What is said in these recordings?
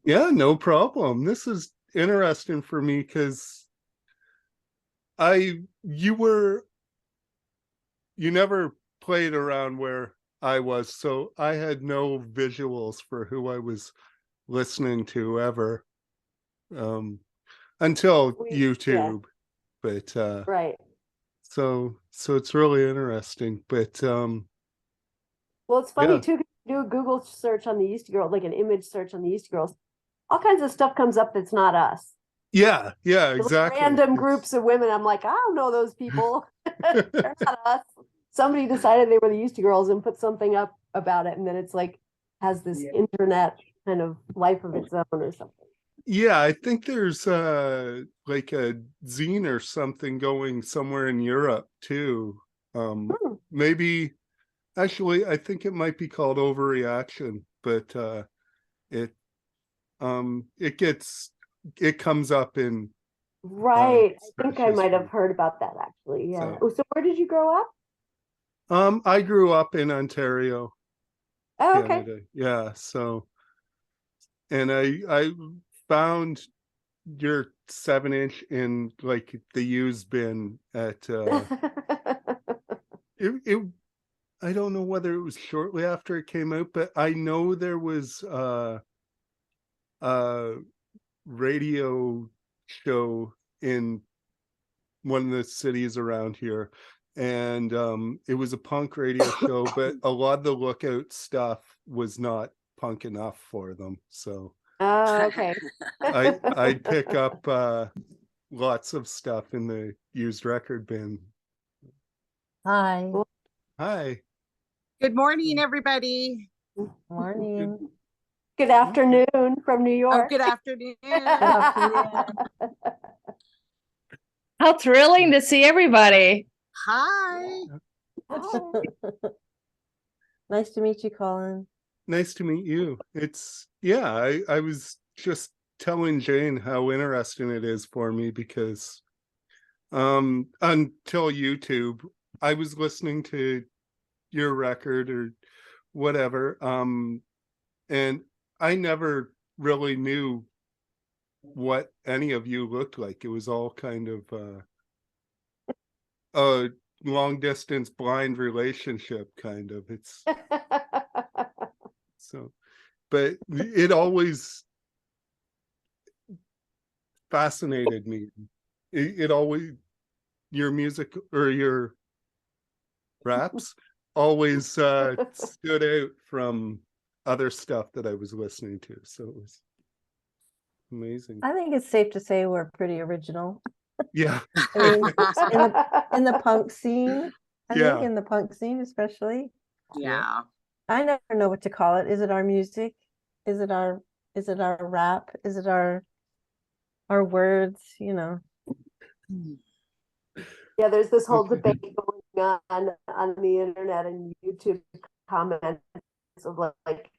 Yeah, no problem. This is interesting for me because you never played around where I was, so I had no visuals for who I was listening to ever, until YouTube. But right. so it's really interesting. But Well, it's funny yeah, too. Do a Google search on the Yeastie Girls, like an image search on the Yeastie Girls. All kinds of stuff comes up that's not us. yeah, exactly. Random groups of women. I'm like, I don't know those people. They're not us. Somebody decided they were the Yeastie Girls and put something up about it, and then it's like has this internet kind of life of its own or something. Yeah, I think there's like a zine or something going somewhere in Europe too. Maybe actually I think it might be called Overreaction, but it it comes up in Right. I think I might have heard about that actually. Yeah. So where did you grow up? I grew up in Ontario, Oh, Canada. okay. Yeah, so and I found your 7-inch in like the used bin at it I don't know whether it was shortly after it came out, but I know there was a radio show in one of the cities around here, and it was a punk radio show, but a lot of the Lookout stuff was not punk enough for them, so okay. I'd pick up lots of stuff in the used record bin. Hi. Hi. Good morning, everybody. Morning. Good afternoon from New York. Oh, good afternoon. How thrilling to see everybody. Hi. Nice to meet you, Colin. Nice to meet you. It's I was just telling Jane how interesting it is for me because until YouTube I was listening to your record or whatever, and I never really knew what any of you looked like. It was all kind of a long distance blind relationship kind of. It's so, but it always fascinated me. It always, your music or your raps always stood out from other stuff that I was listening to. So it was amazing. I think it's safe to say we're pretty original. Yeah. I mean, in the punk scene. I think in the punk scene especially. Yeah. I never know what to call it. Is it our music? Is it our rap? Is it our words? You know. Yeah, there's this whole debate going on the internet and YouTube comments of like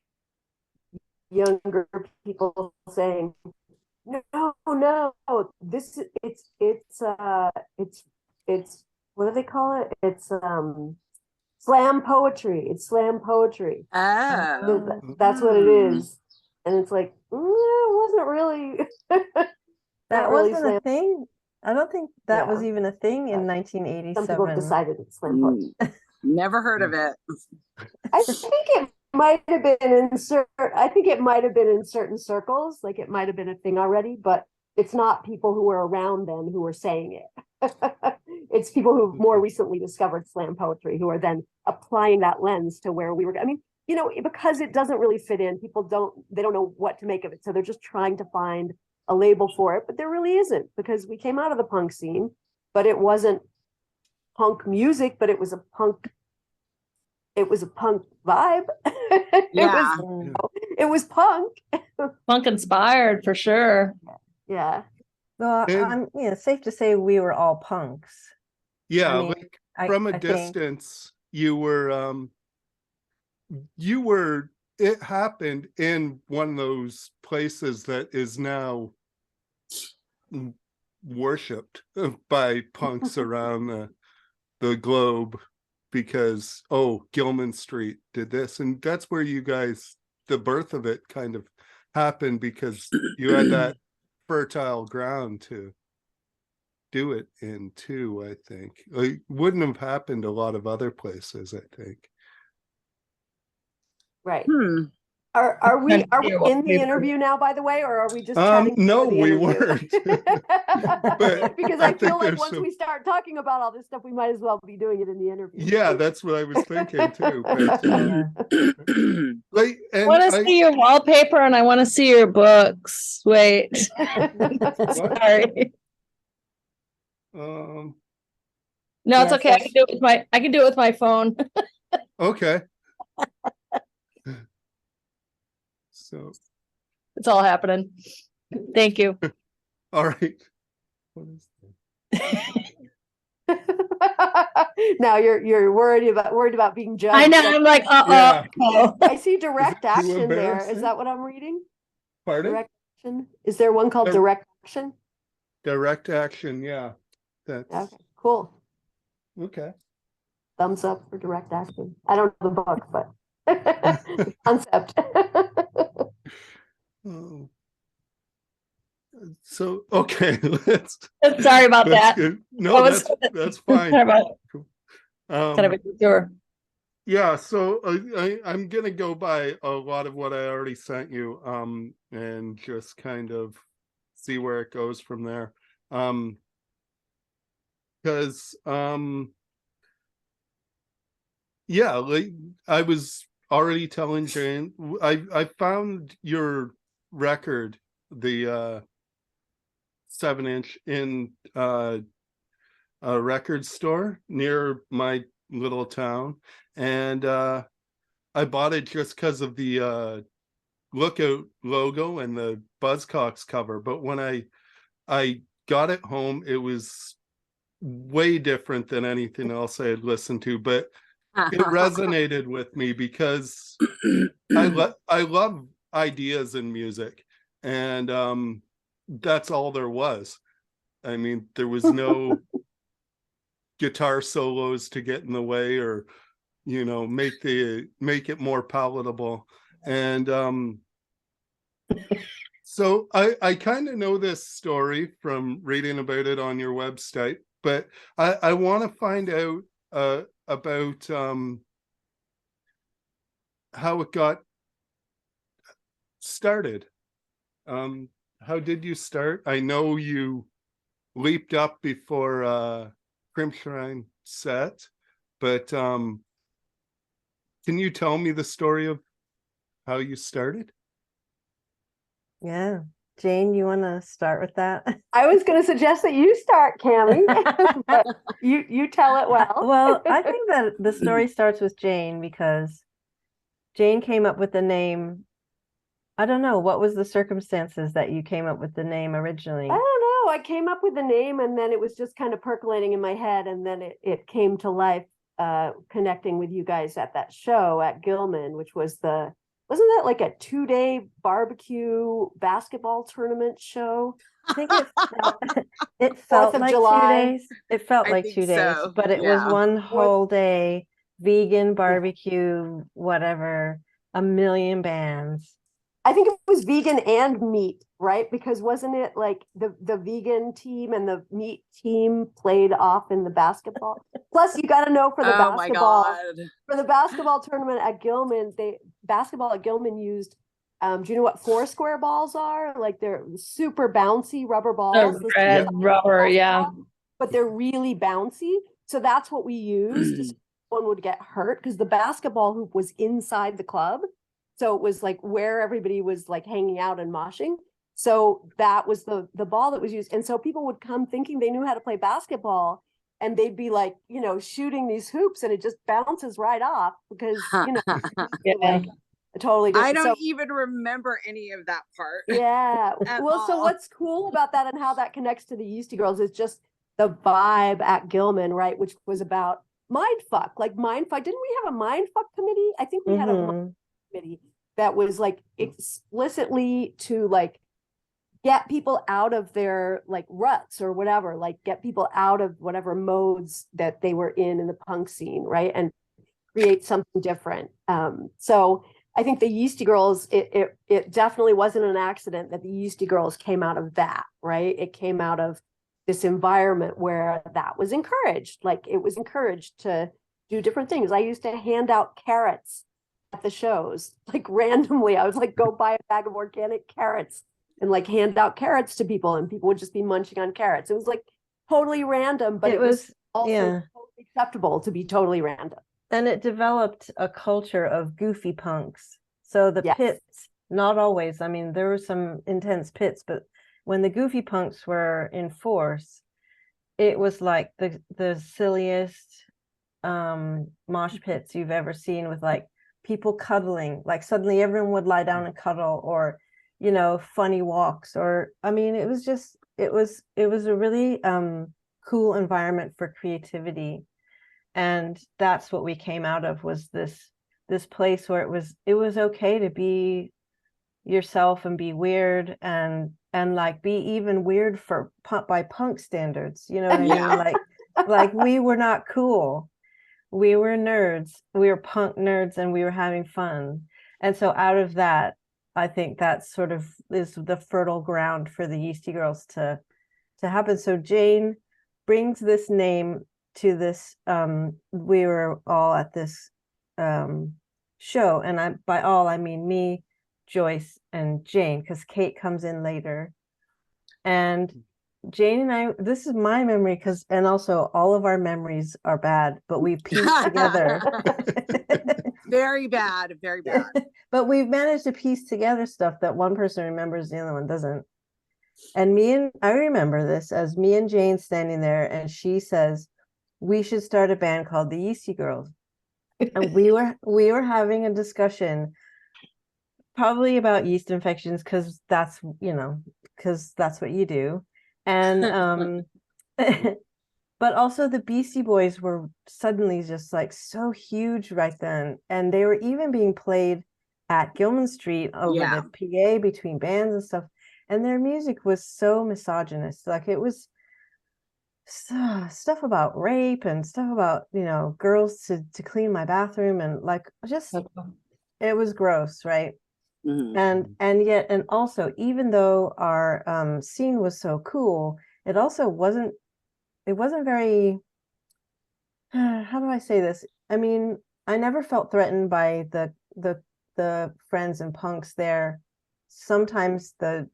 younger people saying, no, this it's what do they call it? It's slam poetry. It's slam poetry. That's what it is. And it's like, it wasn't really. That wasn't a thing. I don't think that was even a thing in 1987. Some people decided it's slam poetry. Never heard of it. I think it might have been in certain circles, like it might have been a thing already, but it's not people who were around then who were saying it. It's people who more recently discovered slam poetry who are then applying that lens to where we were. I mean, because it doesn't really fit in, people don't know what to make of it, so they're just trying to find a label for it, but there really isn't, because we came out of the punk scene, but it wasn't punk music, but it was a punk vibe. It was punk. Punk inspired for sure. Yeah. Well, safe to say we were all punks. Yeah, I mean, like from a distance, you were it happened in one of those places that is now worshipped by punks around the globe, because Gilman Street did this, and that's where you guys, the birth of it kind of happened because you had that fertile ground to do it in too, I think. It wouldn't have happened a lot of other places, I think. Right. Hmm. Are we Trying to see in what the paper- interview now, by the way, or are we just chatting No, before the we interview? weren't. But Because I I feel think like there's once some- we start talking about all this stuff, we might as well be doing it in the interview. Yeah, that's what I was thinking too. But Yeah. like, I and want to see your wallpaper and I want to see your books. Wait. Sorry. um No, it's Yes, okay. I can do it with my phone. okay. So, It's all happening. Thank you. all right. What is that? Now you're worried about being judged. I know. I'm like, Yeah. I see direct too action there. Is embarrassing? that what I'm reading? Pardon? Direct action. Is there one called Dir- direct action? Direct action, yeah. That's Okay, cool. okay. Thumbs up for direct action. I don't know the book, but the concept. Oh. So okay, let's Sorry about that's that. good. No, That was- that's Sorry fine. about kind of Um, a detour. yeah, so I'm gonna go by a lot of what I already sent you, and just kind of see where it goes from there. Because yeah, like I was already telling Jane, I found your record, the 7-inch in a record store near my little town, and I bought it just because of the Lookout logo and the Buzzcocks cover. But when I got it home, it was way different than anything else I had listened to, but it resonated with me because I love ideas in music, and that's all there was. I mean, there was no guitar solos to get in the way, or make it more palatable. And so I kind of know this story from reading about it on your website, but I want to find out about how it got started. How did you start? I know you leaped up before Crimshrine set, but can you tell me the story of how you started? Yeah. Jane, you want to start with that? I was going to suggest that you start, Cammie. But you tell it well. Well, I think that the story starts with Jane because Jane came up with the name. I don't know, what was the circumstances that you came up with the name originally? I don't know. I came up with the name and then it was just kind of percolating in my head, and then it came to life connecting with you guys at that show at Gilman, which was wasn't that like a 2-day barbecue basketball tournament show? I think it felt of like July. 2 days. It felt I like think 2 days, so, but it was yeah. one whole day, vegan barbecue, whatever, a million bands. I think it was vegan and meat, right? Because wasn't it like the vegan team and the meat team played off in the basketball? Plus, you got to know for the Oh my basketball God. for the basketball tournament at Gilman, basketball at Gilman used. Do you know what 4-square balls are? Like they're super bouncy rubber balls. The red rubber, yeah. But they're really bouncy. So that's what we used. So no one would get hurt because the basketball hoop was inside the club. So it was like where everybody was like hanging out and moshing. So that was the ball that was used. And so people would come thinking they knew how to play basketball, and they'd be like, shooting these hoops, and it just bounces right off because, Yeah. like totally I different. don't So, even remember any of that part. yeah. At Well, so all. what's cool about that and how that connects to the Yeastie Girlz is just the vibe at Gilman, right? Which was about mindfuck. Didn't we have a mindfuck committee? I think we had a Mhm. committee that was like explicitly to like get people out of their like ruts or whatever, like get people out of whatever modes that they were in the punk scene, right? And create something different. So I think the Yeastie Girlz, it definitely wasn't an accident that the Yeastie Girlz came out of that, right? It came out of this environment where that was encouraged. Like it was encouraged to do different things. I used to hand out carrots at the shows, like randomly. I was like, go buy a bag of organic carrots and like hand out carrots to people, and people would just be munching on carrots. It was like totally random, but it was also totally acceptable to be totally random. And it developed a culture of goofy punks. So the pits, not always, I mean, there were some intense pits, but when the goofy punks were in force, it was like the silliest mosh pits you've ever seen, with like people cuddling, like suddenly everyone would lie down and cuddle, or, you know, funny walks, or, I mean, it was just, it was a really cool environment for creativity. And that's what we came out of, was this place where it was okay to be yourself and be weird, and like be even weird by punk standards, you know what I mean? Like we were not cool. We were nerds. We were punk nerds, and we were having fun. And so out of that, I think that sort of is the fertile ground for the Yeastie Girlz to happen. So Jane brings this name to this, we were all at this show, and by all I mean me, Joyce, and Jane, because Kate comes in later. And Jane and I, this is my memory, and also all of our memories are bad, but we pieced together. Very bad, very bad. But we've managed to piece together stuff that one person remembers, the other one doesn't. And I remember this as me and Jane standing there, and she says, we should start a band called the Yeastie Girlz. And we were having a discussion probably about yeast infections, because that's what you do. And but also the Beastie Boys were suddenly just like so huge right then, and they were even being played at Gilman Street over the PA between bands and stuff, and their music was so misogynist. Like it was stuff about rape and stuff about, you know, girls to clean my bathroom, and like just it was gross, right? Mm-hmm. And yet, and also, even though our scene was so cool, it also wasn't very how do I say this? I mean, I never felt threatened by the friends and punks there. Sometimes the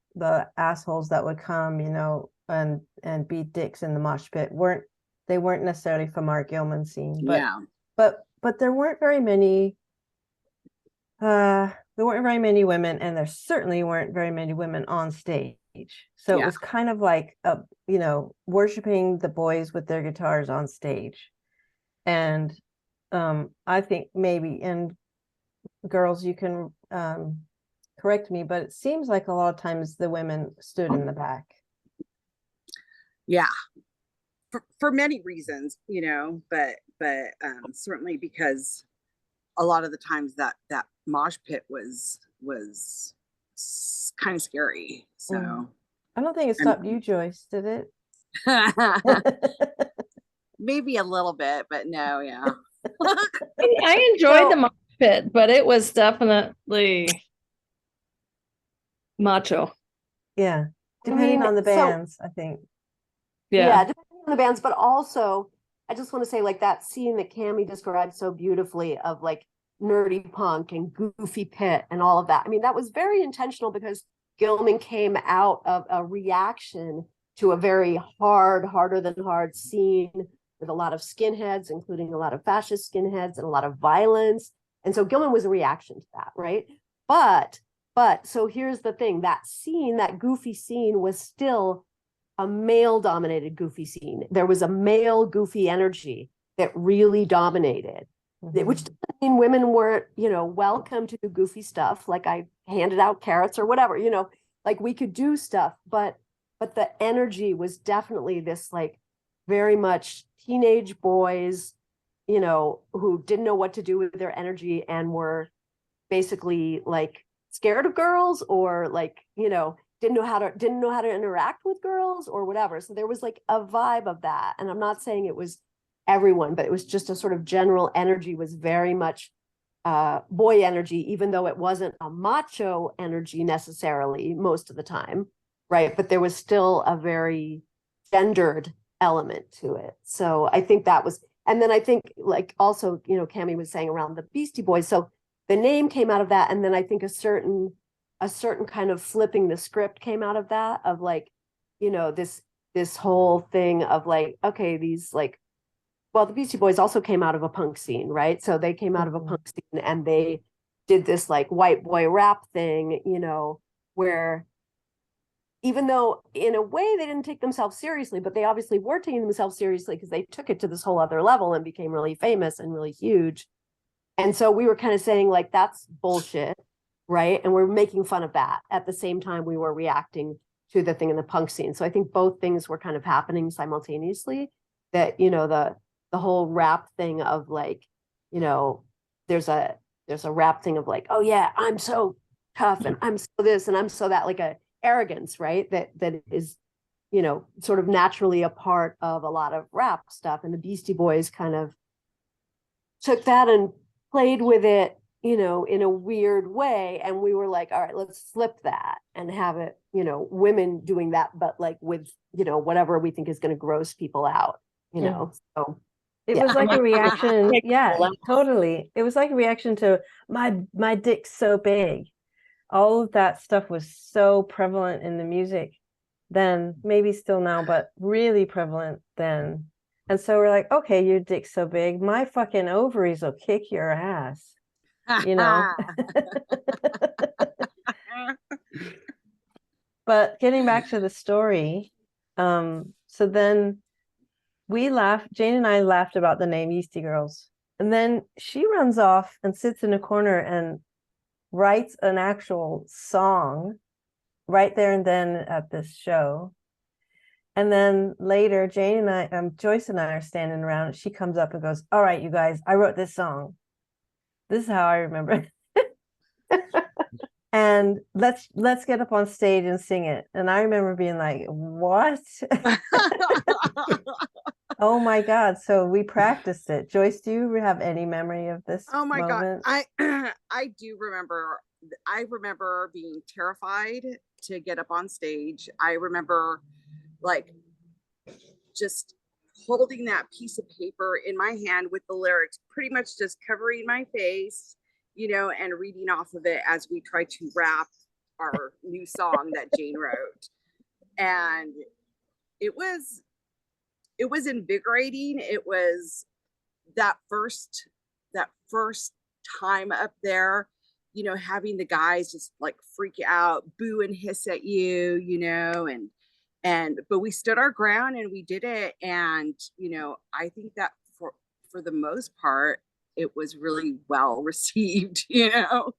assholes that would come, you know, and be dicks in the mosh pit weren't necessarily from our Gilman scene, but there weren't very many women, and there certainly weren't very many women on stage. So it was kind of like you know, worshiping the boys with their guitars on stage. And I think maybe, and girls, you can correct me, but it seems like a lot of times the women stood in the back. Yeah, for many reasons, you know, but certainly because a lot of the times that mosh pit was kind of scary. So I don't think it stopped you, Joyce, did it? Maybe a little bit, but no, yeah. I enjoyed the mosh pit, but it was definitely macho. Yeah, depending on the bands, I think. Yeah, depending on the bands, but also I just want to say, like, that scene that Cammie described so beautifully of like nerdy punk and goofy pit and all of that. I mean, that was very intentional, because Gilman came out of a reaction to a very harder than hard scene with a lot of skinheads, including a lot of fascist skinheads and a lot of violence. And so Gilman was a reaction to that, right? But so here's the thing, that scene, that goofy scene, was still a male dominated goofy scene. There was a male goofy energy that really dominated, which doesn't mean women weren't, you know, welcome to do goofy stuff. Like I handed out carrots or whatever, you know, like we could do stuff, but the energy was definitely this like very much teenage boys, you know, who didn't know what to do with their energy and were basically like scared of girls, or like, you know, didn't know how to interact with girls or whatever. So there was like a vibe of that. And I'm not saying it was everyone, but it was just a sort of general energy was very much boy energy, even though it wasn't a macho energy necessarily most of the time, right? But there was still a very gendered element to it. So I think that was, and then I think like also, you know, Cammie was saying around the Beastie Boys. So the name came out of that. And then I think a certain kind of flipping the script came out of that, of like, you know, this whole thing of like, okay, these like, well, the Beastie Boys also came out of a punk scene, right? So they came out of a punk scene and they did this like white boy rap thing, you know, where even though in a way they didn't take themselves seriously, but they obviously were taking themselves seriously because they took it to this whole other level and became really famous and really huge. And so we were kind of saying like, that's bullshit, right? And we're making fun of that. At the same time, we were reacting to the thing in the punk scene. So I think both things were kind of happening simultaneously, that, you know, the whole rap thing of like, you know, there's a rap thing of like, oh yeah, I'm so tough and I'm so this and I'm so that, like a arrogance, right? That is, you know, sort of naturally a part of a lot of rap stuff. And the Beastie Boys kind of took that and played with it, you know, in a weird way. And we were like, all right, let's flip that and have it, you know, women doing that, but like with, you know, whatever we think is going to gross people out, you know. So it was like a reaction. Yeah, totally. It was like a reaction to my dick's so big. All of that stuff was so prevalent in the music then, maybe still now, but really prevalent then. And so we're like, okay, your dick's so big, my fucking ovaries will kick your ass, you know. But getting back to the story, so then we laughed, Jane and I laughed about the name Yeastie Girlz. And then she runs off and sits in a corner and writes an actual song right there and then at this show. And then later, Jane and I, Joyce and I are standing around, and she comes up and goes, all right, you guys, I wrote this song. This is how I remember it. And let's get up on stage and sing it. And I remember being like, what? Oh my God. So we practiced it. Joyce, do you have any memory of this? Oh my moment? God. I do remember. I remember being terrified to get up on stage. I remember like just holding that piece of paper in my hand with the lyrics, pretty much just covering my face, you know, and reading off of it as we try to rap our new song that Jane wrote. And it was invigorating. It was that first time up there, you know, having the guys just like freak out, boo and hiss at you, you know, but we stood our ground and we did it. And, you know, I think that for the most part, it was really well received, you know.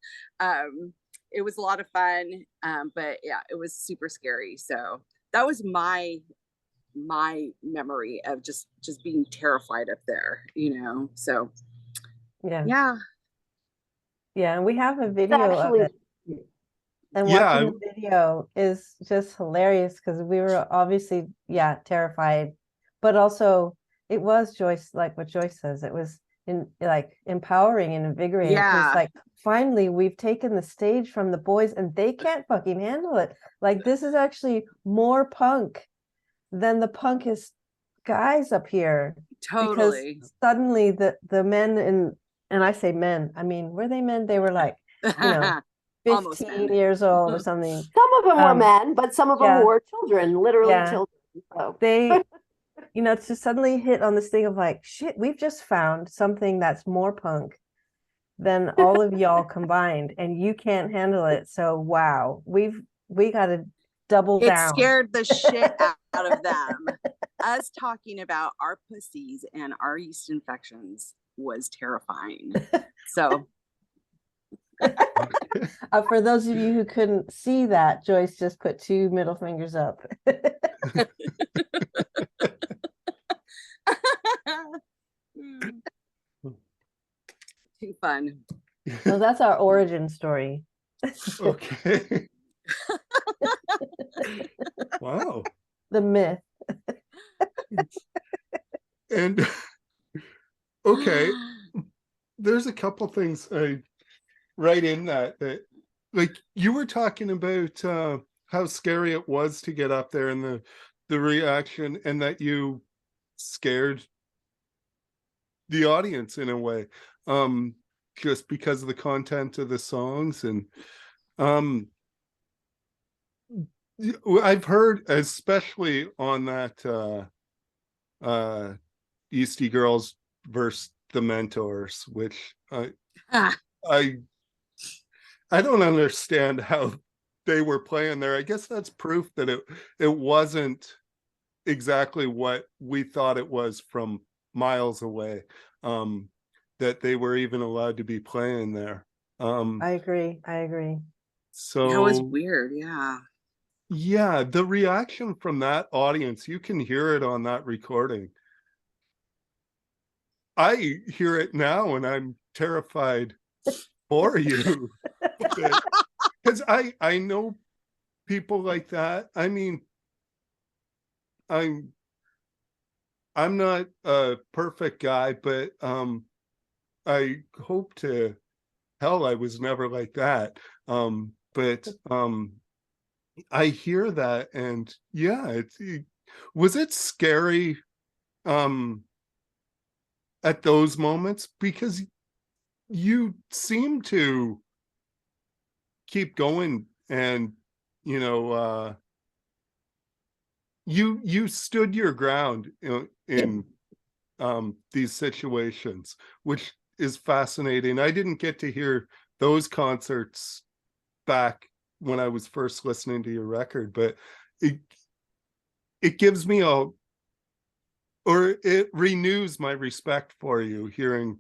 It was a lot of fun, but yeah, it was super scary. So that was my memory of just being terrified up there, you know. So yeah, and we have a video of it. And watching the video is just hilarious because we were obviously, terrified, but also it was Joyce, like what Joyce says, it was empowering and invigorating. Yeah. Because like finally we've taken the stage from the boys and they can't fucking handle it. Like this is actually more punk than the punkest guys up here. Totally. Because suddenly the men and I say men, I mean, were they men? They were like, you know, 15 years old or something. Some of them were men, but some of them were children, literally children. So. They, you know, to suddenly hit on this thing of like, shit, we've just found something that's more punk than all of y'all combined, and you can't handle it. So wow, we got to double down. It scared the shit out of them. Us talking about our pussies and our yeast infections was terrifying. So for those of you who couldn't see that, Joyce just put 2 middle fingers up. Too fun. So that's our origin story. Okay. Wow. The myth. And okay, there's a couple things right in that like you were talking about how scary it was to get up there and the reaction, and that you scared the audience in a way, just because of the content of the songs. And I've heard, especially on that Yeastie Girlz versus the Mentors, which I don't understand how they were playing there. I guess that's proof that it wasn't exactly what we thought it was from miles away, that they were even allowed to be playing there. I agree. So that was weird. Yeah, the reaction from that audience, you can hear it on that recording. I hear it now and I'm terrified for you. Because I know people like that. I mean, I'm not a perfect guy, but I hope to hell I was never like that. But I hear that, and yeah, was it scary at those moments, because you seem to keep going, and you stood your ground in these situations, which is fascinating. I didn't get to hear those concerts back when I was first listening to your record, but it gives me it renews my respect for you, hearing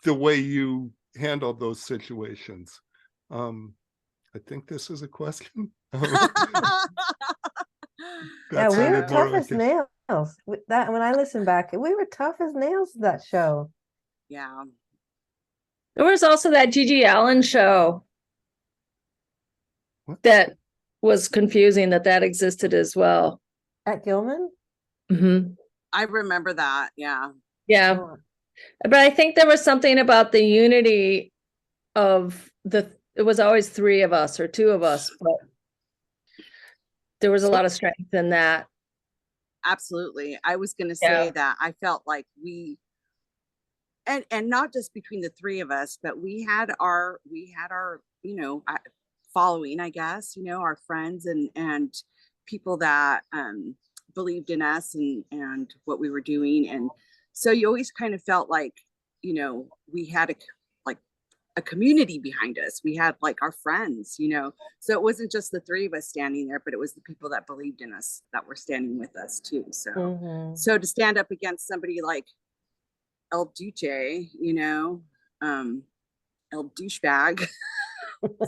the way you handled those situations. I think this is a question. Yeah, we were tough as nails. That when I listen back, we were tough as nails that show. Yeah. There was also that Gigi Allen show. What? That was confusing that existed as well. At Gilman? Mm-hmm. I remember that. Yeah. Yeah. Oh. But I think there was something about the unity of it was always three of us or two of us, but there was a lot of strength in that. Absolutely. I was going to say that I felt like we, and not just between the three of us, but we had our, following, I guess, our friends and people that believed in us and what we were doing. And so you always kind of felt like, we had a community behind us. We had like our friends, so it wasn't just the three of us standing there, but it was the people that believed in us that were standing with us too. So, so to stand up against somebody like El Duce, El douchebag.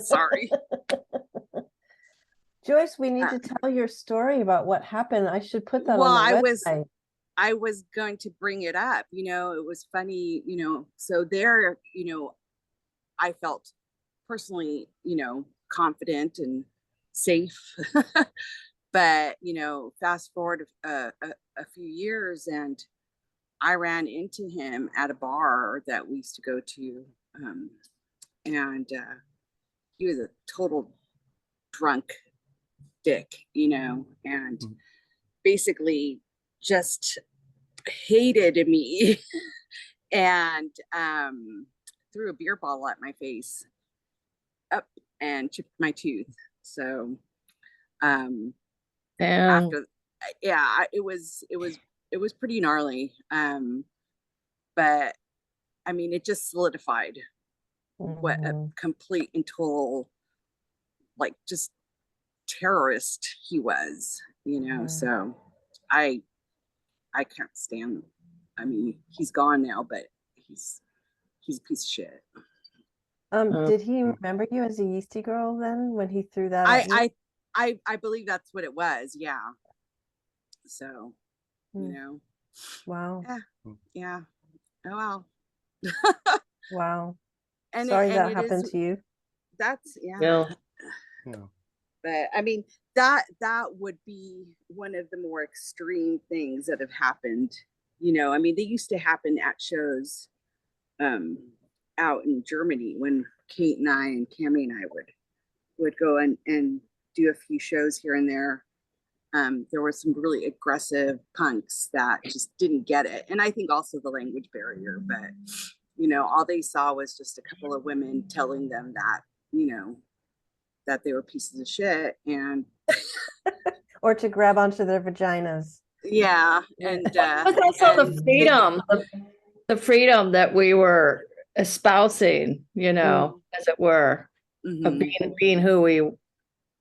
Sorry. Joyce, we need to tell your story about what happened. I should put that on the website. I was going to bring it up. It was funny, so there, I felt personally, confident and safe. But, fast forward a few years, and I ran into him at a bar that we used to go to. And he was a total drunk dick, and basically just hated me and threw a beer bottle at my face up and chipped my tooth. So after, it was pretty gnarly. But I mean, it just solidified what a complete and total, like, just terrorist he was, so I can't stand, I mean, he's gone now, but he's a piece of shit. Did he remember you as a Yeastie Girl then when he threw that at you? I believe that's what it was. Yeah. So, Wow. Yeah. Oh well. Wow. And sorry that happened to you. That's yeah. But I mean, that would be one of the more extreme things that have happened. I mean, they used to happen at shows out in Germany when Kate and I and Cammie and I would go and do a few shows here and there. There were some really aggressive punks that just didn't get it. And I think also the language barrier, but all they saw was just a couple of women telling them that, that they were pieces of shit and or to grab onto their vaginas. Yeah. And but also the freedom, the freedom that we were espousing, as it were, of being who we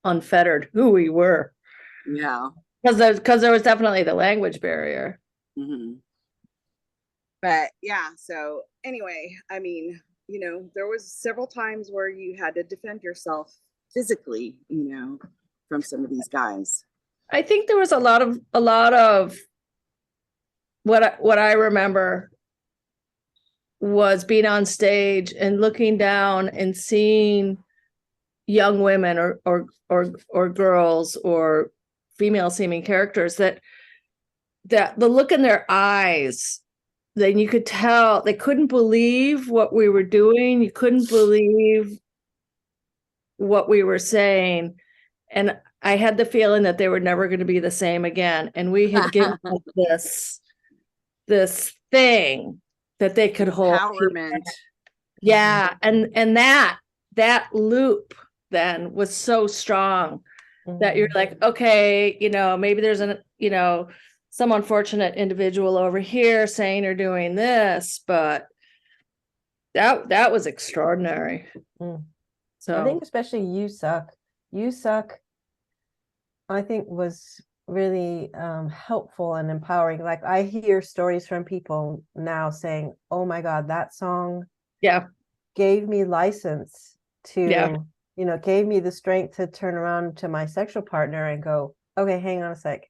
unfettered, who we were. Yeah. Because there was definitely the language barrier. But yeah, so anyway, I mean, there was several times where you had to defend yourself physically, from some of these guys. I think there was a lot of what I remember was being on stage and looking down and seeing young women or girls or female seeming characters that the look in their eyes, then you could tell they couldn't believe what we were doing. You couldn't believe what we were saying. And I had the feeling that they were never going to be the same again. And we had given them this thing that they could hold. Empowerment. Yeah. And that loop then was so strong that you're like, okay, maybe there's some unfortunate individual over here saying or doing this, but that was extraordinary. So I think especially You Suck, I think was really helpful and empowering. Like I hear stories from people now saying, oh my God, that song gave me license to, gave me the strength to turn around to my sexual partner and go, okay, hang on a sec.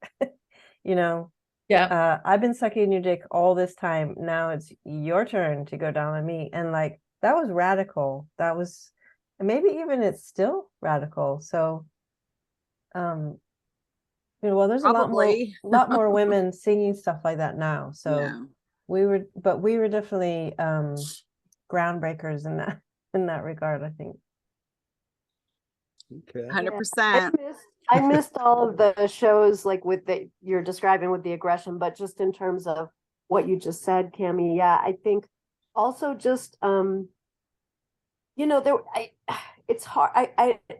I've been sucking your dick all this time. Now it's your turn to go down on me. And like, that was radical. That was, and maybe even it's still radical. So, well, there's Probably. a lot more women singing stuff like that now. So we were definitely groundbreakers in that regard, I think. Okay. 100%. I missed all of the shows like you're describing with the aggression, but just in terms of what you just said, Cammie, I think also just it's hard.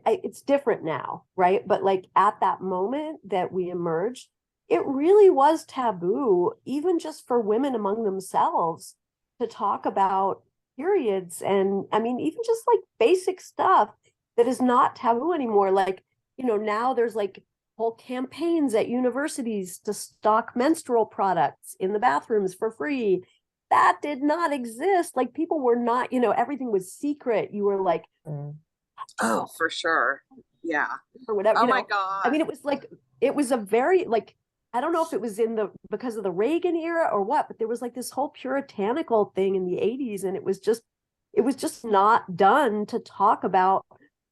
It's different now, right? But like at that moment that we emerged, it really was taboo, even just for women among themselves, to talk about periods. And I mean, even just like basic stuff that is not taboo anymore. Like, now there's like whole campaigns at universities to stock menstrual products in the bathrooms for free. That did not exist. Like people were not, everything was secret. You were like, oh, for sure. Yeah. Or whatever. Oh my God. I mean, it was a very like, I don't know if it was because of the Reagan era or what, but there was like this whole puritanical thing in the 80s. And it was just not done to talk about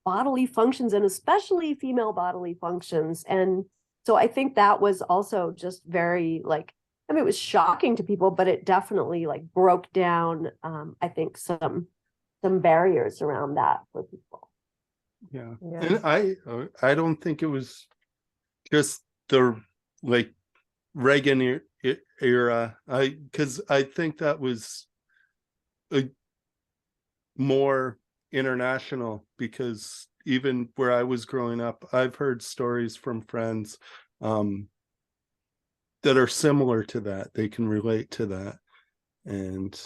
bodily functions and especially female bodily functions. And so I think that was also just very like, I mean, it was shocking to people, but it definitely like broke down, I think some barriers around that for people. Yeah. And I don't think it was just the like Reagan era. Because I think that was more international, because even where I was growing up, I've heard stories from friends that are similar to that. They can relate to that. And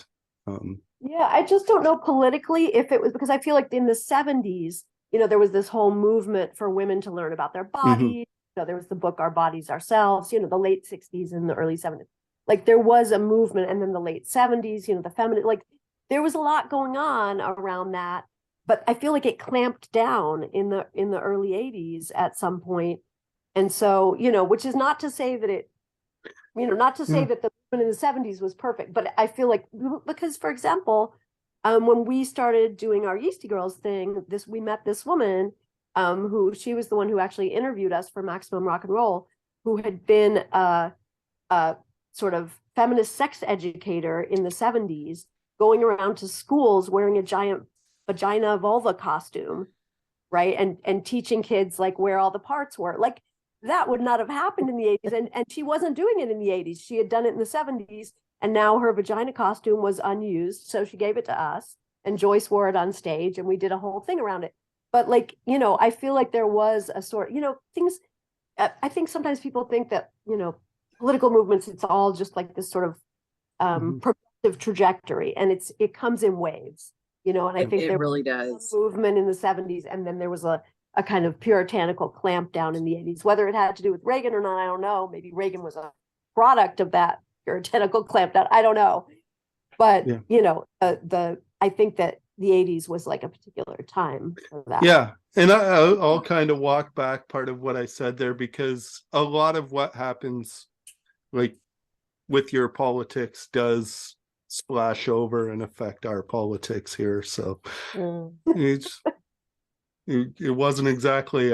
I just don't know politically if it was, because I feel like in the 70s, there was this whole movement for women to learn about their bodies. There was the book Our Bodies Ourselves, the late 60s and the early 70s. Like there was a movement, and then the late 70s, the feminine, like there was a lot going on around that. But I feel like it clamped down in the early 80s at some point. And so, which is not to say that that the movement in the 70s was perfect, but I feel like, because for example, when we started doing our Yeastie Girlz thing, we met this woman who she was the one who actually interviewed us for Maximumrocknroll, who had been a sort of feminist sex educator in the 70s. going around to schools wearing a giant vagina vulva costume, right? And teaching kids like where all the parts were. Like that would not have happened in the 80s. And she wasn't doing it in the 80s. She had done it in the 70s. And now her vagina costume was unused. So she gave it to us. And Joyce wore it on stage and we did a whole thing around it. But like, you know, I feel like there was a sort, you know, things, I think sometimes people think that, you know, political movements, it's all just like this sort of progressive trajectory. And it comes in waves, you know, and I think it there really was does. a movement in the 70s. And then there was a kind of puritanical clamp down in the 80s, whether it had to do with Reagan or not, I don't know. Maybe Reagan was a product of that puritanical clamp down. I don't know. But, you know, I think that the 80s was like a particular time for that. Yeah. And I'll kind of walk back part of what I said there, because a lot of what happens like with your politics does splash over and affect our politics here. So it wasn't exactly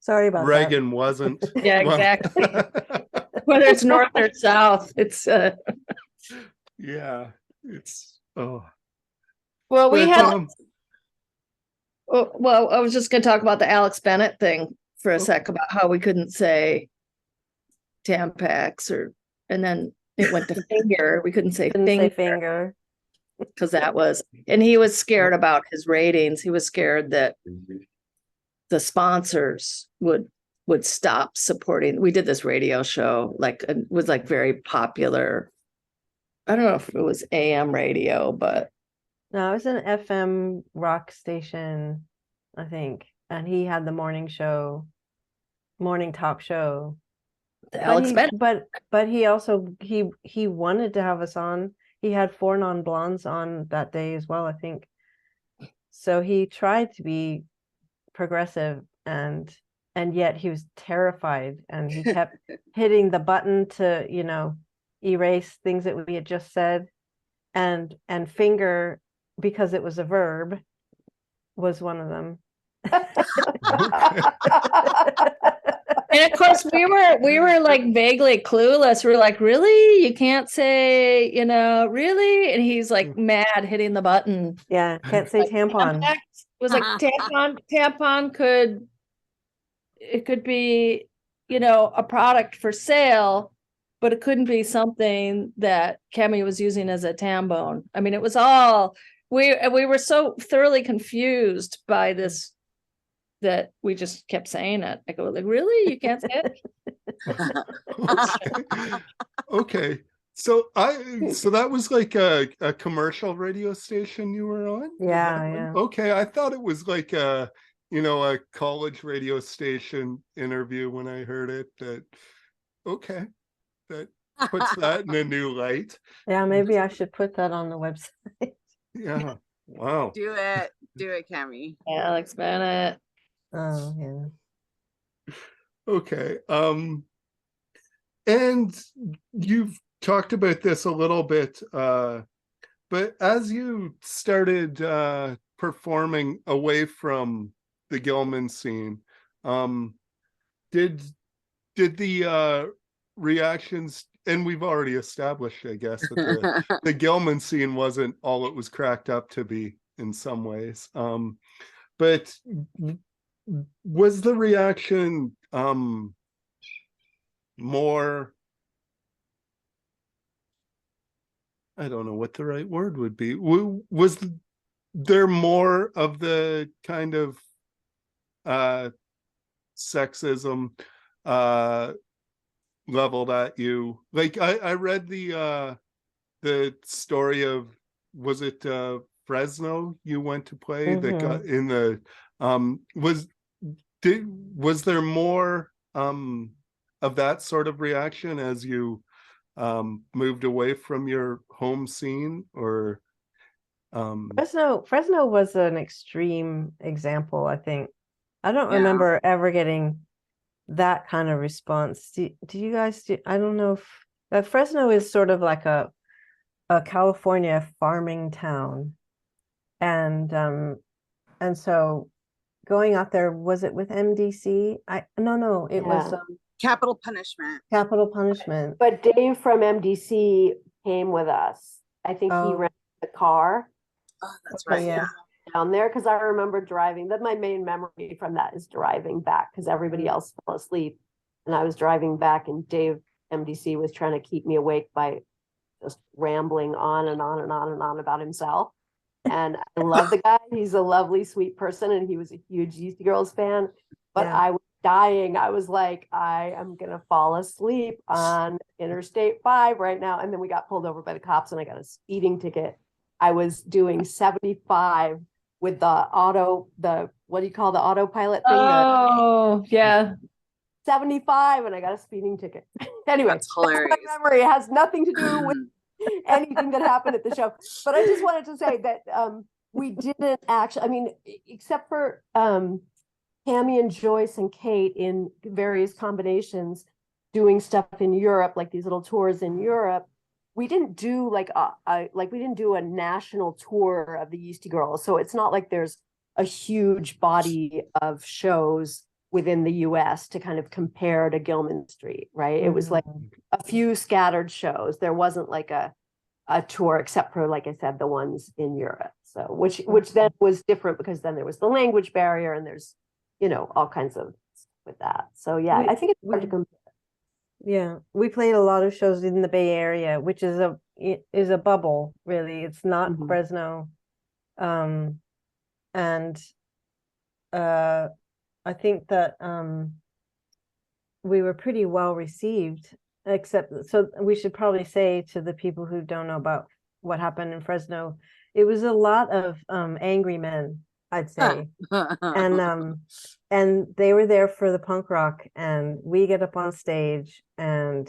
sorry about Reagan wasn't. Yeah, exactly. Whether it's north or south, it's yeah, it's well, we had well, I was just going to talk about the Alex Bennett thing for a sec, about how we couldn't say Tampax, and then it went to finger. We couldn't say finger because that was, and he was scared about his ratings. He was scared that the sponsors would stop supporting. We did this radio show, like it was like very popular. I don't know if it was AM radio, but no, it was an FM rock station, I think. And he had the morning talk show. Alex Bennett. But he also he wanted to have us on. He had 4 non-blondes on that day as well, I think. So he tried to be progressive and yet he was terrified, and he kept hitting the button to, you know, erase things that we had just said, and finger, because it was a verb, was one of them. And of course we were like vaguely clueless. We were like, really? You can't say, you know, really? And he's like mad hitting the button. Yeah, can't say like, tampon. It was like tampon could be, you know, a product for sale, but it couldn't be something that Cammie was using as a tambone. I mean, it was all, we were so thoroughly confused by this that we just kept saying it. I go, like, really? You can't say it? Okay. So that was like a commercial radio station you were on? Yeah. Okay. I thought it was like a, you know, a college radio station interview when I heard it. That puts that in a new light. Yeah, maybe I should put that on the website. Yeah. Wow. Do it, Cammie. Alex Bennett. Oh yeah. Okay. And you've talked about this a little bit, but as you started performing away from the Gilman scene, did the reactions, and we've already established, I guess, that the Gilman scene wasn't all it was cracked up to be in some ways, but was the reaction more, I don't know what the right word would be, was there more of the kind of sexism leveled at you? Like I read the story of, was it Fresno you went to play that got in the was there more of that sort of reaction as you moved away from your home scene, or Fresno was an extreme example, I think. I don't remember ever getting that kind of response. Do you guys I don't know if Fresno is sort of like a California farming town, and so going out there, was it with MDC? No, it was Capital Punishment. Capital Punishment. But Dave from MDC came with us. I think he ran the car. Oh, that's Okay, right. yeah. Yeah. Down there, because I remember driving. That my main memory from that is driving back, because everybody else fell asleep, and I was driving back, and Dave MDC was trying to keep me awake by just rambling on and on and on and on about himself. And I love the guy. He's a lovely, sweet person, and he was a huge Yeastie Girlz fan. But Yeah. I was dying. I was like, I am gonna fall asleep on Interstate 5 right now. And then we got pulled over by the cops, and I got a speeding ticket. I was doing 75 with the what do you call the autopilot thing? Oh, yeah. 75, and I got a speeding ticket. Anyway, That's hilarious. my memory. It has nothing to do with anything that happened at the show. But I just wanted to say that we didn't actually, I mean, except for Cammie and Joyce and Kate in various combinations doing stuff in Europe, like these little tours in Europe, we didn't do like we didn't do a national tour of the Yeastie Girlz. So it's not like there's a huge body of shows within the US to kind of compare to Gilman Street, right? It was like a few scattered shows. There wasn't like a tour, except for, like I said, the ones in Europe. So which then was different, because then there was the language barrier, and there's, you know, all kinds of stuff with that. So yeah, I think it's hard to compare. Yeah, we played a lot of shows in the Bay Area, which is a bubble, really. It's not Fresno. And I think that we were pretty well received, except, so we should probably say to the people who don't know about what happened in Fresno, it was a lot of angry men, I'd say. And they were there for the punk rock, and we get up on stage, and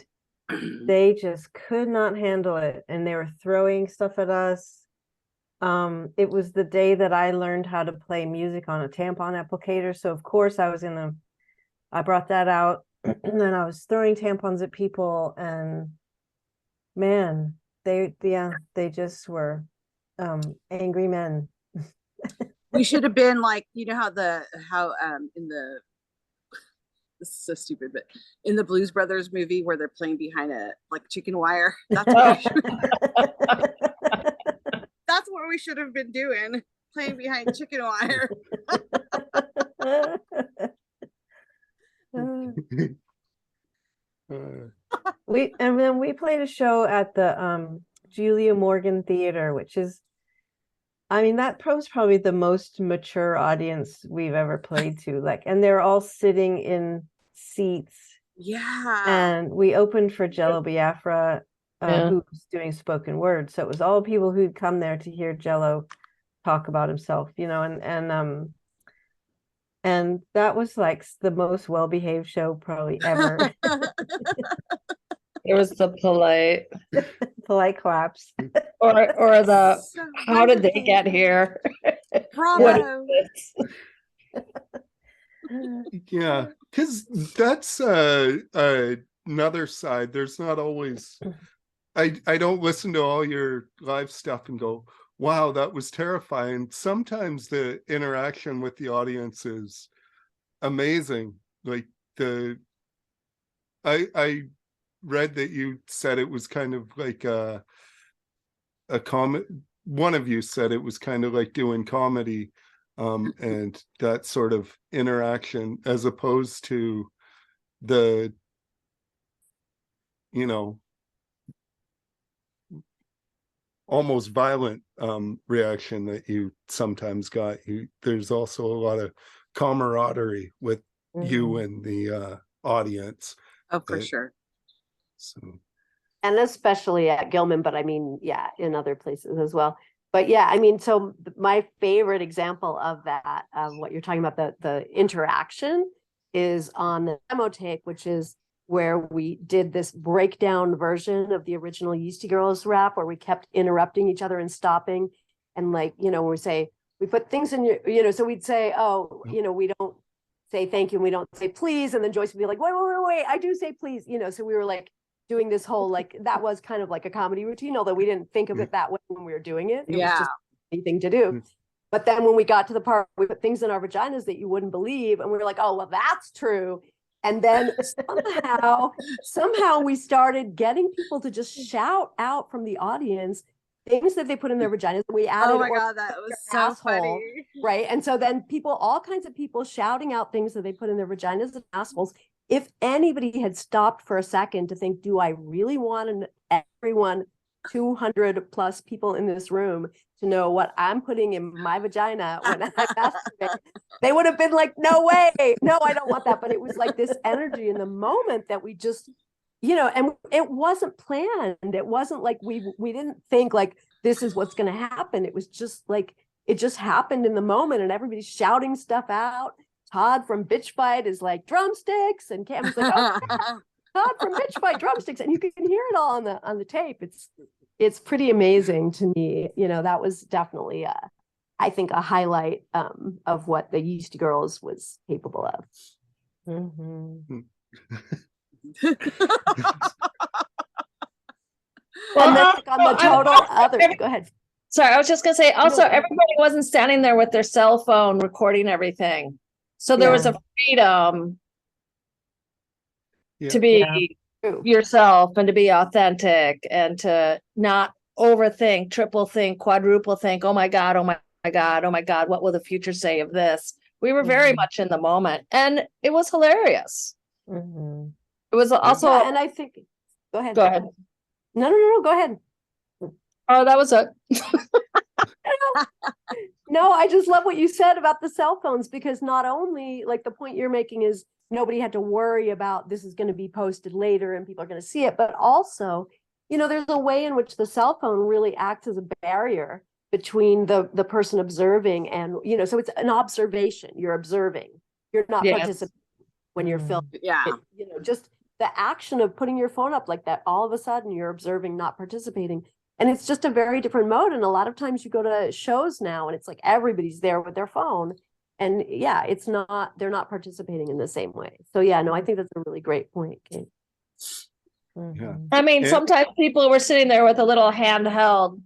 they just could not handle it, and they were throwing stuff at us. It was the day that I learned how to play music on a tampon applicator, so of course I brought that out, and then I was throwing tampons at people, and man, they just were angry men. We should have been like, you know how in the, this is so stupid, but in the Blues Brothers movie where they're playing behind a like chicken wire, that's what we should have been doing, playing behind chicken wire. And then we played a show at the Julia Morgan Theater, which is, I mean, that was probably the most mature audience we've ever played to. Like, and they're all sitting in seats. Yeah. And we opened for Jello Biafra, who was doing spoken word. So it was all people who'd come there to hear Jello talk about himself, you know, and that was like the most well-behaved show probably ever. It was the polite claps. or the So how did they get here? Bravo. Yeah, because that's another side. There's not always, I don't listen to all your live stuff and go, wow, that was terrifying. Sometimes the interaction with the audience is amazing. Like I read that you said it was kind of like a comment. One of you said it was kind of like doing comedy, and that sort of interaction, as opposed to the, you know, almost violent reaction that you sometimes got. There's also a lot of camaraderie with you and the audience. Oh, for sure. So, and especially at Gilman, but I mean, yeah, in other places as well. But yeah, I mean, so my favorite example of that, what you're talking about, the interaction, is on the demo tape, which is where we did this breakdown version of the original Yeastie Girlz rap, where we kept interrupting each other and stopping. And like, you know, when we say, we put things in your, you know, so we'd say, oh, you know, we don't say thank you, and we don't say please. And then Joyce would be like, wait, I do say please, you know. So we were like doing this whole, like, that was kind of like a comedy routine, although we didn't think of it that way when we were doing it. It was just anything to do. But then when we got to the part where we put things in our vaginas that you wouldn't believe, and we were like, oh, well, that's true. And then somehow we started getting people to just shout out from the audience, things that they put in their vaginas. We added, Oh my or God, that was your so asshole, funny. right? And so then all kinds of people shouting out things that they put in their vaginas and assholes. If anybody had stopped for a second to think, do I really want everyone, 200 plus people in this room, to know what I'm putting in my vagina when I masturbate, they would have been like, no way, no, I don't want that. But it was like this energy in the moment that we just, and it wasn't planned. It wasn't like we didn't think like this is what's going to happen. It was just like, it just happened in the moment and everybody's shouting stuff out. Todd from Bitch Fight is like drumsticks, and Cammie's like, oh, Todd from Bitch Fight, drumsticks, and you can hear it all on the tape. It's pretty amazing to me. That was definitely I think a highlight of what the Yeastie Girlz was capable of. Mm-hmm. And then on the total other, go ahead. Sorry, I was just gonna say, also, No. everybody wasn't standing there with their cell phone recording everything. So there was a freedom to be yourself and to be authentic and to not overthink, triple think, quadruple think, oh my God, oh my God, oh my God, what will the future say of this? We were very much in the moment, and it was hilarious. Mm-hmm. It was also, and I think, go ahead. No, go ahead. Oh, that was it. No, I just love what you said about the cell phones, because not only, like, the point you're making is nobody had to worry about this is going to be posted later and people are going to see it, but also, there's a way in which the cell phone really acts as a barrier between the person observing and, so it's an observation. You're observing. You're not participating when you're filming. Yeah. Just the action of putting your phone up like that, all of a sudden you're observing, not participating. And it's just a very different mode. And a lot of times you go to shows now and it's like everybody's there with their phone. And they're not participating in the same way. So I think that's a really great point, Kate. Yeah. I mean, sometimes people were sitting there with a little handheld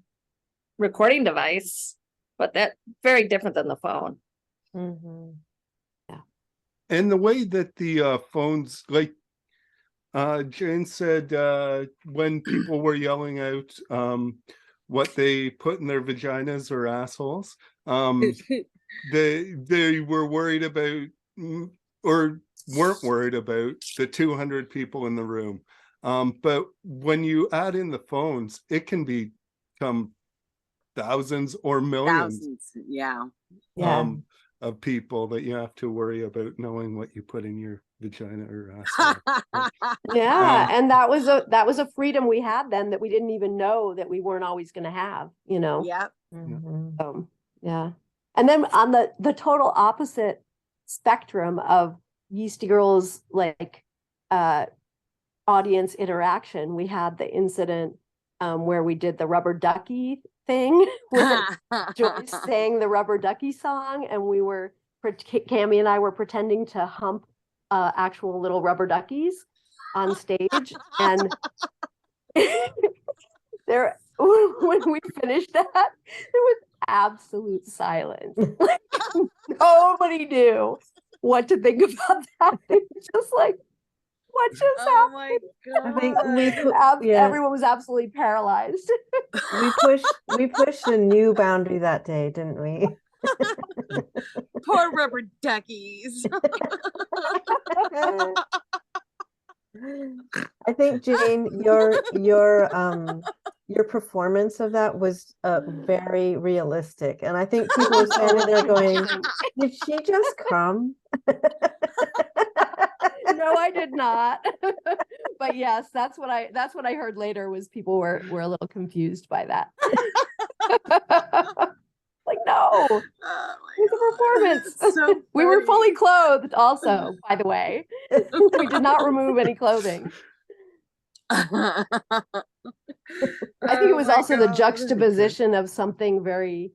recording device, but that's very different than the phone. Mm-hmm. Yeah. And the way that the phones, like Jane said, when people were yelling out what they put in their vaginas or assholes, they were worried about, or weren't worried about, the 200 people in the room. But when you add in the phones, it can become thousands or millions. Of people that you have to worry about knowing what you put in your vagina or asshole. And that was a freedom we had then that we didn't even know that we weren't always going to have. Yep. Mm-hmm. And then on the total opposite spectrum of Yeastie Girlz, like audience interaction, we had the incident where we did the rubber ducky thing where Joyce sang the rubber ducky song, and Cammie and I were pretending to hump actual little rubber duckies on stage, and when we finished that, there was absolute silence. Like, nobody knew what to think about that. It was just like, what just happened? My God. I think everyone was absolutely paralyzed. we pushed a new boundary that day, didn't we? Poor rubber duckies. I think, Jane, your performance of that was very realistic, and I think people were standing there going, "Did she just come?" No, I did not. But yes, that's what I heard later, was people were a little confused by that. Like, no, it's a performance. So we were fully clothed also, by the way. We did not remove any clothing. I think it was also the juxtaposition of something very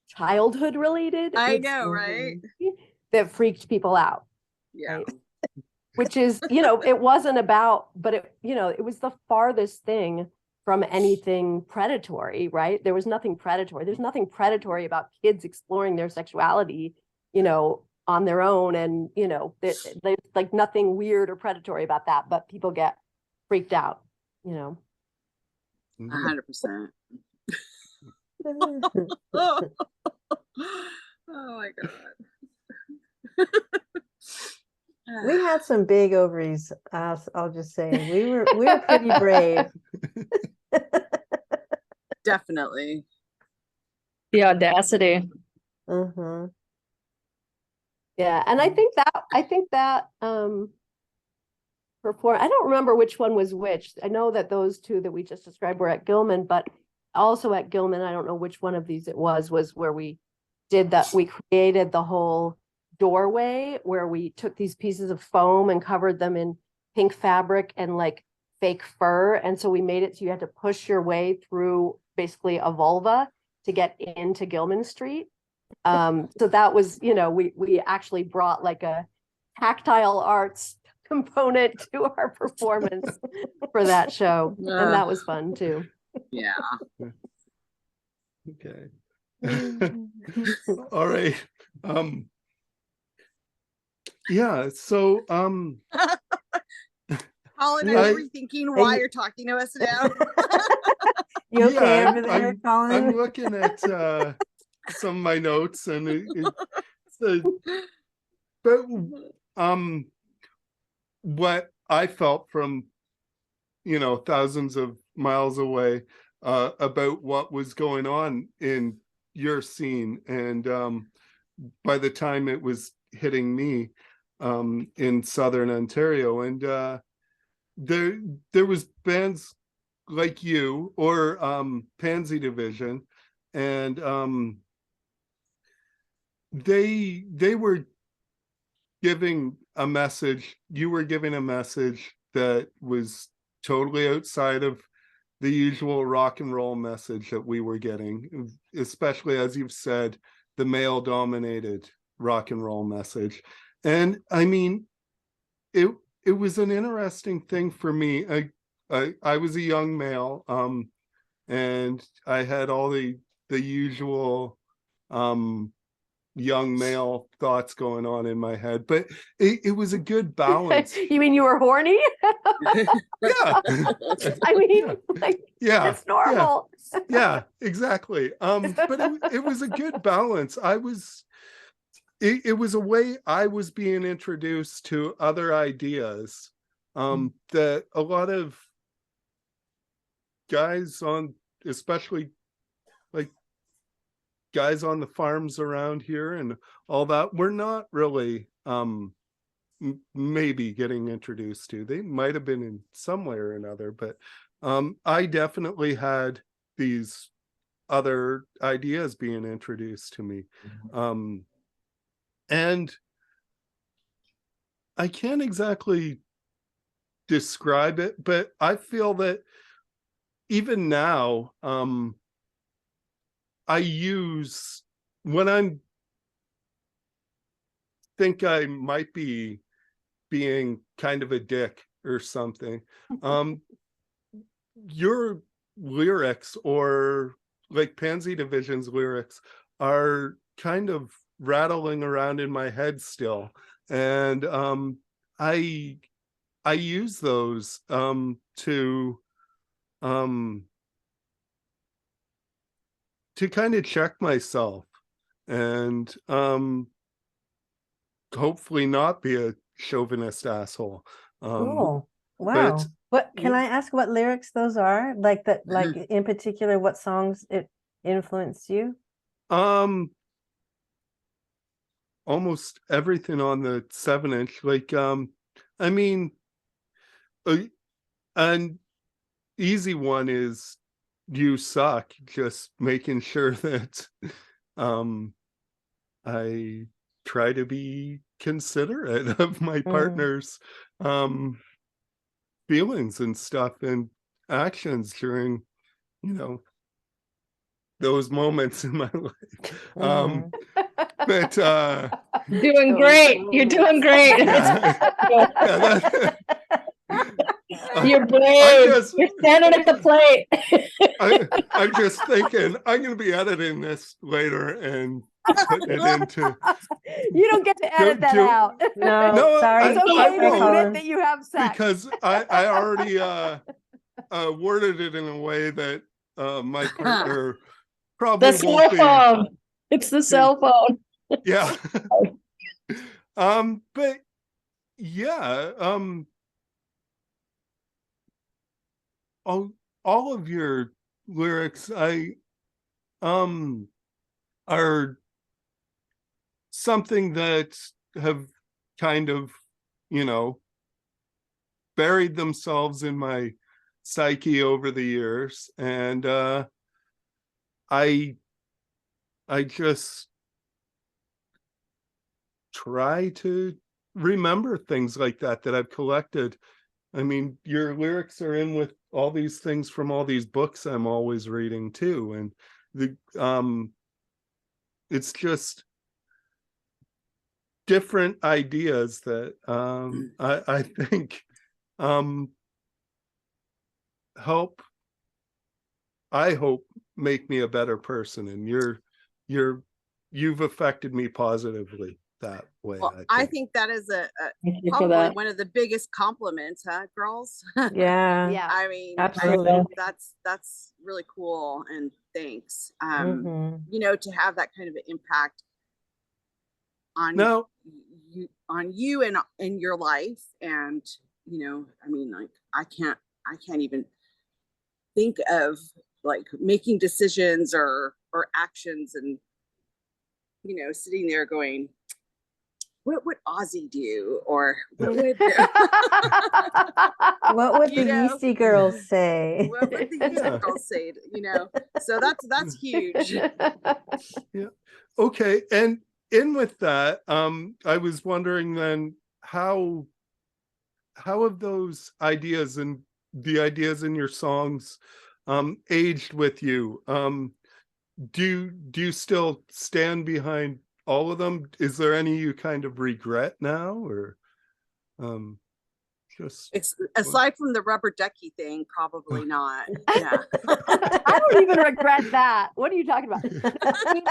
childhood related. I know, right? That freaked people out. Yeah. Right? Which is, it wasn't about, but it was the farthest thing from anything predatory, right? There was nothing predatory. There's nothing predatory about kids exploring their sexuality, on their own. And, there's like nothing weird or predatory about that, but people get freaked out, 100%. Oh my God. We had some big ovaries. I'll just say we were pretty brave. Definitely. The audacity. Uh-huh. Yeah, and I think that perform. I don't remember which one was which. I know that those two that we just described were at Gilman, but also at Gilman, I don't know which one of these it was where we did that. We created the whole doorway where we took these pieces of foam and covered them in pink fabric and like fake fur, and so we made it so you had to push your way through basically a vulva to get into Gilman Street. So that was, we actually brought like a tactile arts component to our performance for that show, and that was fun too. Yeah. Okay. All right. Yeah, so Colin, Yeah. are you rethinking why you're talking to us now? You okay yeah, over there, Colin? I'm looking at some of my notes, and but what I felt from thousands of miles away about what was going on in your scene, and by the time it was hitting me in Southern Ontario, and there was bands like you or Pansy Division, and they were giving a message. You were giving a message that was totally outside of the usual rock and roll message that we were getting, especially, as you've said, the male dominated rock and roll message. And I mean, it was an interesting thing for me. I was a young male, and I had all the usual young male thoughts going on in my head, but it was a good balance. You mean you were horny? Yeah. I mean, yeah, it's normal. yeah, exactly. But it was a good balance. It was a way I was being introduced to other ideas that a lot of guys especially like guys on the farms around here and all that, we're not really maybe getting introduced to. They might have been in some way or another, but I definitely had these other ideas being introduced to me. And I can't exactly describe it, but I feel that even now, I use, when I think I might be being kind of a dick or something, your lyrics, or like Pansy Division's lyrics, are kind of rattling around in my head still, and I use those to kind of check myself and hopefully not be a chauvinist asshole. Oh, wow. What can I ask what lyrics those are? Like that, like in particular, what songs it influenced you? Almost everything on the 7-inch. Like I mean, an easy one is "You Suck," just making sure that I try to be considerate of my partner's feelings and stuff and actions during those moments in my life. But doing great. You're doing great. You're brave. You're standing at the plate. I'm just thinking I'm going to be editing this later and putting it into. You don't get to edit that out. No, sorry. It's okay to admit that you have sex. Because I already worded it in a way that my partner probably The cell won't be. phone. It's the cell phone. Yeah. But yeah, all of your lyrics are something that have kind of, buried themselves in my psyche over the years. And I just try to remember things like that I've collected. I mean, your lyrics are in with all these things from all these books I'm always reading too. And it's just different ideas that I think help, I hope, make me a better person. And you've affected me positively that way. Well, I think that is Thank you for probably that. one of the biggest compliments, huh, girls? Yeah. Yeah. I mean, Absolutely. that's really cool, and thanks. Mhm. To have that kind of an impact on No, you and in your life, and I mean, like I can't even think of like making decisions or actions, and sitting there going, what would Ozzy do, or what would What would You the know? Yeastie Girls say? what would the Yeah. Girls say? So that's huge. okay. And in with that, I was wondering then how have those ideas and the ideas in your songs aged with you? Do you still stand behind all of them? Is there any you kind of regret now, or just Aside from the rubber ducky thing, probably not. Yeah. I don't even regret that. What are you talking about? I mean,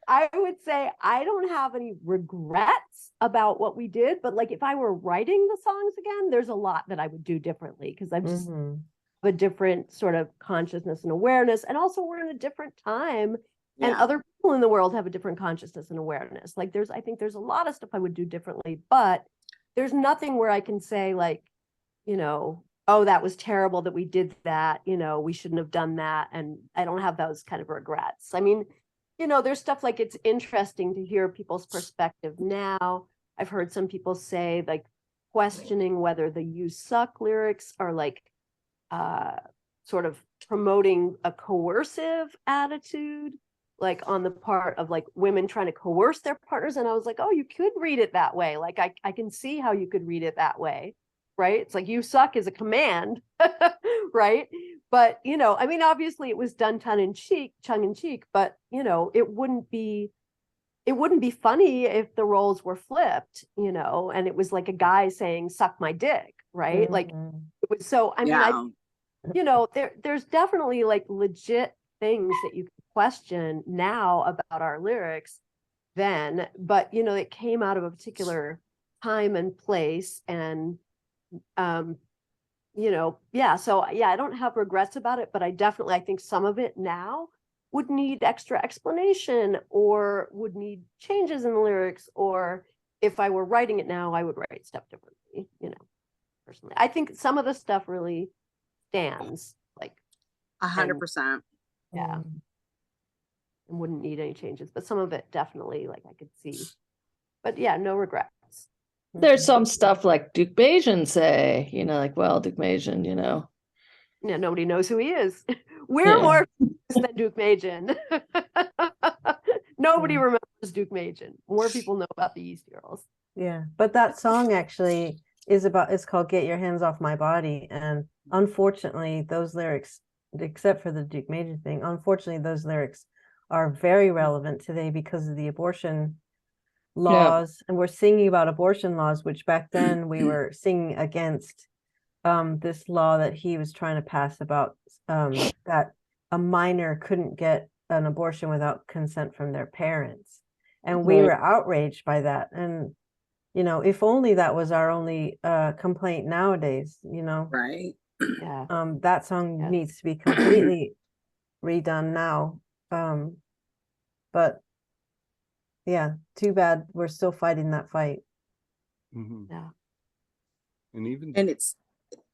I would say I don't have any regrets about what we did, but like if I were writing the songs again, there's a lot that I would do differently, because I've just Mhm. a different sort of consciousness and awareness. And also we're in a different time, and Yeah. other people in the world have a different consciousness and awareness. Like I think there's a lot of stuff I would do differently, but there's nothing where I can say like, oh, that was terrible that we did that, we shouldn't have done that. And I don't have those kind of regrets. I mean, there's stuff like, it's interesting to hear people's perspective now. I've heard some people say like questioning whether the "you suck" lyrics are like sort of promoting a coercive attitude, like on the part of like women trying to coerce their partners. And I was like, oh, you could read it that way. Like I can see how you could read it that way, right? It's like "you suck" is a command, right? But I mean, obviously it was done tongue in cheek, but it wouldn't be funny if the roles were flipped, and it was like a guy saying "suck my dick," right? Like Mhm. it was. So I mean, Yeah. there's definitely like legit things that you can question now about our lyrics then, but it came out of a particular time and place, and yeah, so yeah, I don't have regrets about it, but I think some of it now would need extra explanation or would need changes in the lyrics, or if I were writing it now, I would write stuff differently, personally. I think some of the stuff really stands, like 100%. yeah, and wouldn't need any changes, but some of it definitely, like I could see. But yeah, no regrets. There's some stuff like Duke Majan say, like, well, Duke Majan, Yeah, nobody knows who he is. We're Yeah. more famous than Duke Majan. Nobody Yeah. remembers Duke Majan. More people know about the Yeastie Girlz. Yeah, but that song actually it's called "Get Your Hands Off My Body," and unfortunately those lyrics, except for the Duke Major thing, unfortunately those lyrics are very relevant today because of the abortion laws. And we're singing about abortion laws, which back then we were singing against this law that he was trying to pass about that a minor couldn't get an abortion without consent from their parents. And we Right. were outraged by that. And if only that was our only complaint nowadays, Right. Yeah. that song Yeah. needs to be completely redone now. But yeah, too bad we're still fighting that fight. Mhm. Yeah. And even And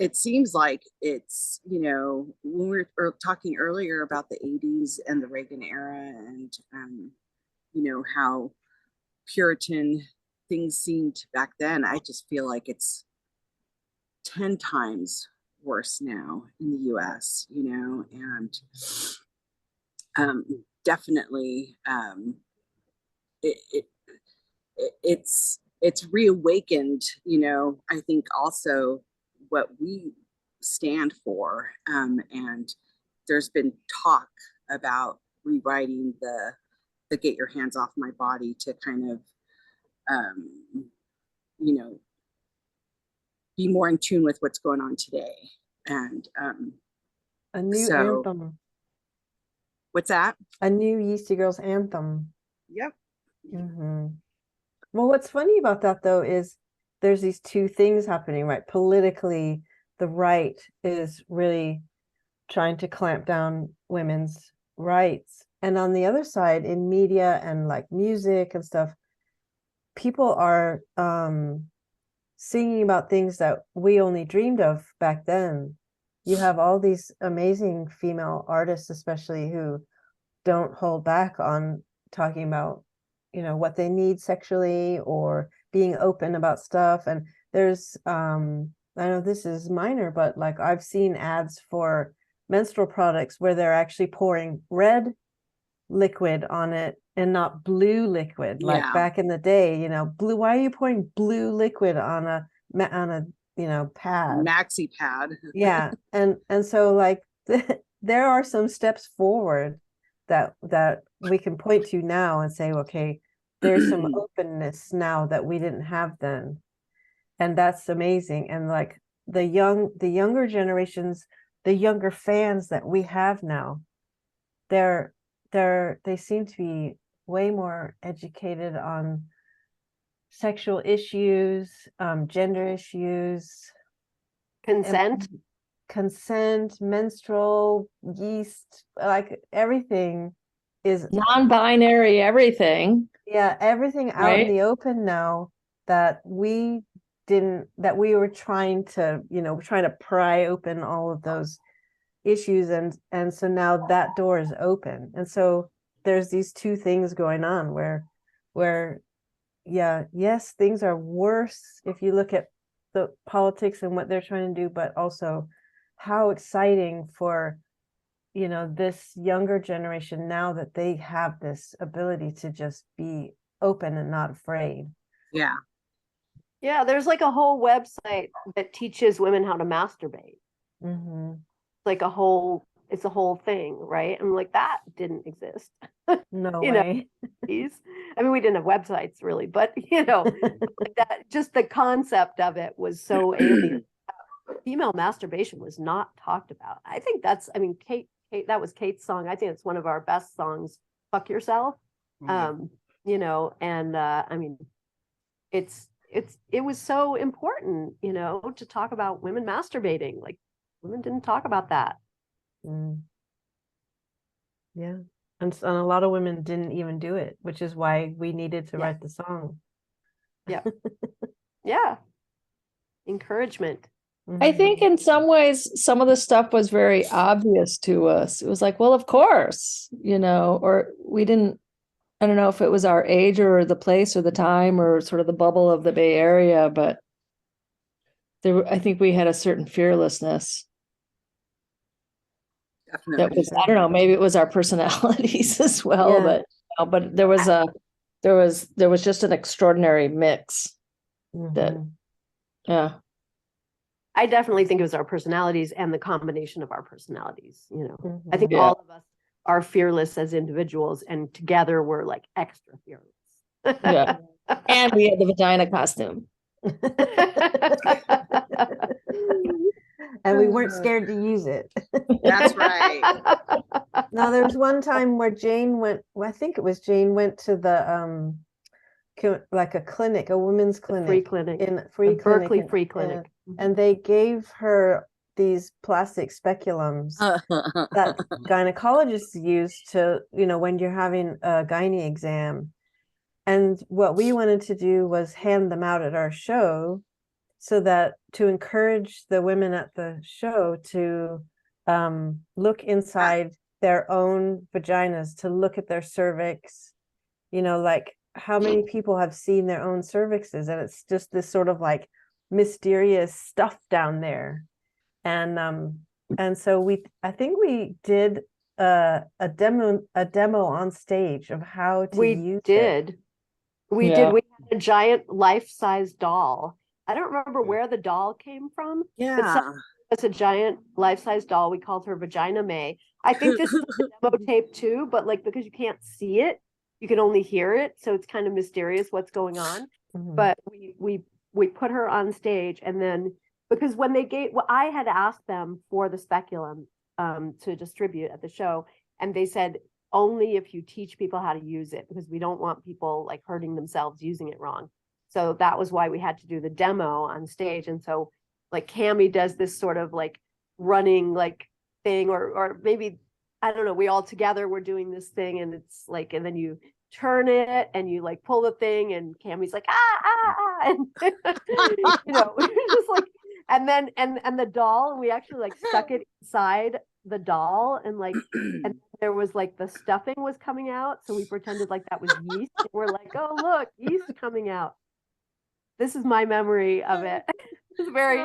it seems like it's, you know, when we were talking earlier about the 80s and the Reagan era, and you know, how Puritan things seemed back then, I just feel like it's 10 times worse now in the US, you know, and definitely it, it's reawakened, you know, I think also what we stand for, and there's been talk about rewriting the Get Your Hands Off My Body to kind of you know, be more in tune with what's going on today. And A new so anthem. what's that? A new Yeastie Girlz anthem. Yep. Mm-hmm. Well, what's funny about that though is there's these two things happening, right? Politically, the right is really trying to clamp down women's rights. And on the other side, in media and like music and stuff, people are singing about things that we only dreamed of back then. You have all these amazing female artists, especially, who don't hold back on talking about, you know, what they need sexually or being open about stuff. And there's I know this is minor, but like I've seen ads for menstrual products where they're actually pouring red liquid on it and not blue liquid, like Yeah. back in the day, you know, blue, why are you pouring blue liquid on a you know, pad? Maxi pad. Yeah. And so like there are some steps forward that we can point to now and say, okay, there's some openness now that we didn't have then. And that's amazing. And like the younger generations, the younger fans that we have now, they seem to be way more educated on sexual issues, gender issues, consent, menstrual, yeast, like everything is Non-binary, everything. yeah, everything out in Right. the open now that we were trying to, you know, trying to pry open all of those issues, and so now that door is open. And so there's these two things going on where yeah, yes, things are worse if you look at the politics and what they're trying to do, but also how exciting for, you know, this younger generation now that they have this ability to just be open and not afraid. Yeah. Yeah, there's like a whole website that teaches women how to masturbate. Mm-hmm. Like it's a whole thing, right? I'm like, that didn't exist. No You know, way. I mean, we didn't have websites really, but you know, like that, just the concept of it was so alien. Female masturbation was not talked about. I think that's, I mean, Kate, that was Kate's song. I think it's one of our best songs, Fuck Yourself. You know, and I mean, it was so important, you know, to talk about women masturbating. Like, women didn't talk about that. Yeah. And a lot of women didn't even do it, which is why we needed to write the song. Yeah. Yeah. Encouragement. I think in some ways, some of the stuff was very obvious to us. It was like, well, of course, you know, or we didn't, I don't know if it was our age or the place or the time or sort of the bubble of the Bay Area, but I think we had a certain fearlessness. Definitely. That was, I don't know, maybe it was our personalities as well, Yeah. but there was just an extraordinary mix that, yeah. I definitely think it was our personalities and the combination of our personalities, you know. I think Yeah. all of us are fearless as individuals, and together we're like extra fearless. Yeah. And we had the vagina costume. And we weren't scared to use it. That's right. Now, there was one time where Jane went, well, I think it was Jane went to the like a clinic, a women's clinic, Free clinic. in free clinic Berkeley in- free clinic. and they gave her these plastic speculums that gynecologists use to, when you're having a gynae exam. And what we wanted to do was hand them out at our show so that to encourage the women at the show to look inside their own vaginas, to look at their cervix, like how many people have seen their own cervixes, and it's just this sort of like mysterious stuff down there. And so I think we did a demo on stage of how to use it. We did. We had a giant life-size doll. I don't remember where the doll came from. Yeah. It's a giant life-size doll. We called her Vagina May. I think this is a demo tape too, but like because you can't see it, you can only hear it, so it's kind of mysterious what's going on. Mhm. But we put her on stage, and then because when they I had asked them for the speculum to distribute at the show, and they said only if you teach people how to use it, because we don't want people like hurting themselves using it wrong. So that was why we had to do the demo on stage. And so like Cammie does this sort of like running like thing, or maybe, I don't know, we all together were doing this thing, and it's like, and then you turn it and you like pull the thing, and Cammie's like, and just like, and then and the doll, we actually like stuck it inside the doll, and like and there was like the stuffing was coming out, so we pretended like that was yeast. We're like, oh look, yeast coming out. This is my memory of it. It's a very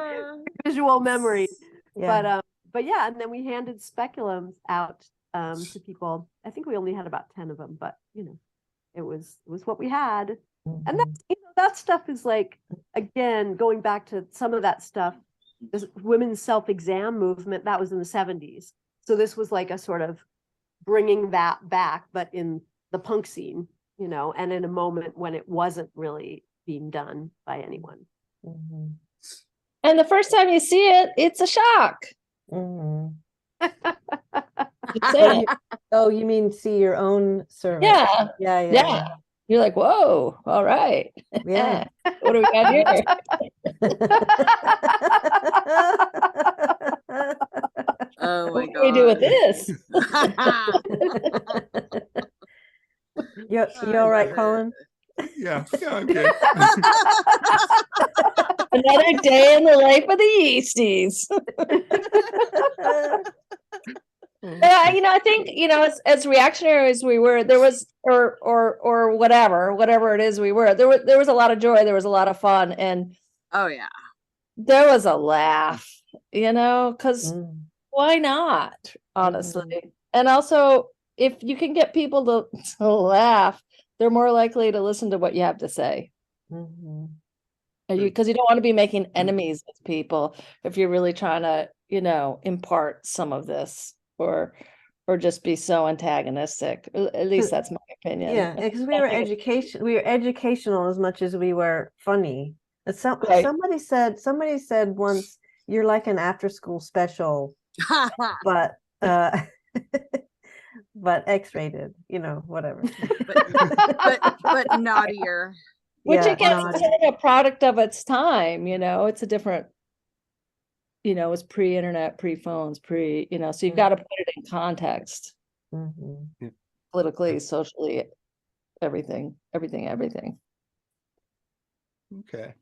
visual memory. Yeah. But yeah, and then we handed speculums out to people. I think we only had about 10 of them, but it was what we had. And that's, that stuff is like, again, going back to some of that stuff, this women's self-exam movement, that was in the 70s. So this was like a sort of bringing that back, but in the punk scene, and in a moment when it wasn't really being done by anyone. Mhm. And the first time you see it, it's a shock. Mhm. Just saying. Oh, you mean see your own cervix? Yeah. Yeah. You're like, whoa, all right. Yeah. What do we got here? Oh my What do we do with God. this? You all right, Colin? Yeah, I'm good. Another day in the life of the Yeasties. Yeah, I think, as reactionary as we were, there was, or whatever it is we were, there was a lot of joy, there was a lot of fun, and Oh yeah. there was a laugh, because why not, honestly? And also, if you can get people to laugh, they're more likely to listen to what you have to say. Mhm. Because you don't want to be making enemies with people if you're really trying to, impart some of this, or just be so antagonistic. At least that's my opinion. Yeah, because we were educational as much as we were funny. And Right. somebody said once, you're like an after school special, but but X-rated, whatever. but naughtier. Which Yeah, again naughty. is sort of a product of its time, it's a different, it's pre-internet, pre-phones, so you've got to put it in context, Mhm. politically, socially, everything. Okay.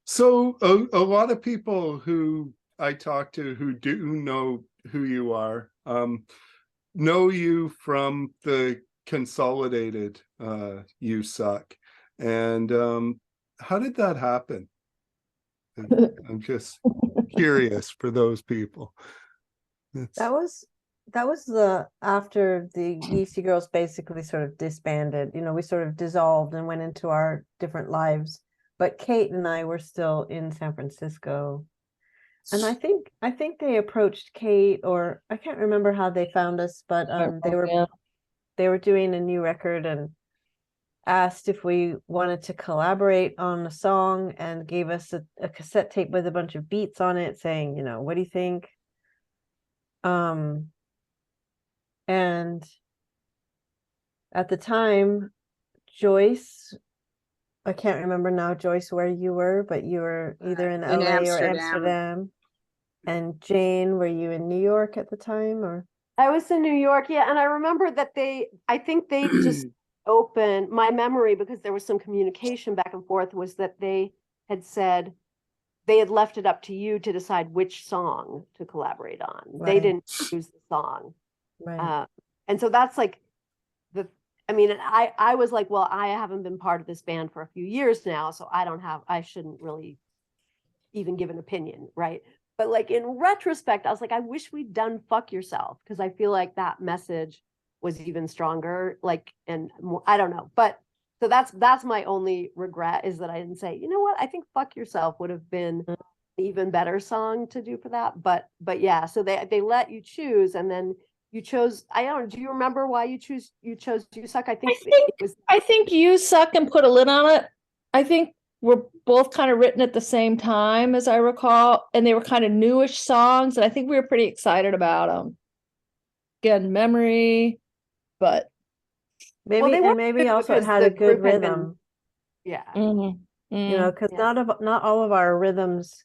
So a lot of people who I talk to who do know who you are, know you from the consolidated You Suck. And how did that happen? I'm just curious for those people. That was after the Yeastie Girlz basically sort of disbanded. We sort of dissolved and went into our different lives. But Kate and I were still in San Francisco. And I think they approached Kate, or I can't remember how they found us, but they were doing a new record and asked if we wanted to collaborate on a song, and gave us a cassette tape with a bunch of beats on it, saying, what do you think? And at the time, Joyce I can't remember now, Joyce, where you were, but you were either in In LA or Amsterdam. Amsterdam. And Jane, were you in New York at the time, or? I was in New York, yeah, and I remember that I think they just opened, my memory, because there was some communication back and forth, was that they had said they had left it up to you to decide which song to collaborate on. They Right. didn't choose the song. Right. And so that's like I mean, I was like, well, I haven't been part of this band for a few years now, so I shouldn't really even give an opinion, right? But like in retrospect, I was like, I wish we'd done Fuck Yourself, because I feel like that message was even stronger, like, and more, I don't know. But so that's my only regret, is that I didn't say, you know what, I think Fuck Yourself would have been an even better song to do for that. But yeah, so they let you choose, and then you chose, I don't know, do you remember why you chose You Suck? I think it was, I think You Suck and Put a Lid on It, I think were both kind of written at the same time, as I recall, and they were kind of newish songs, and I think we were pretty excited about them. Again, memory, but Maybe, they were and maybe good also it because had the a good group had been- rhythm, yeah. you know, because Yeah. not all of our rhythms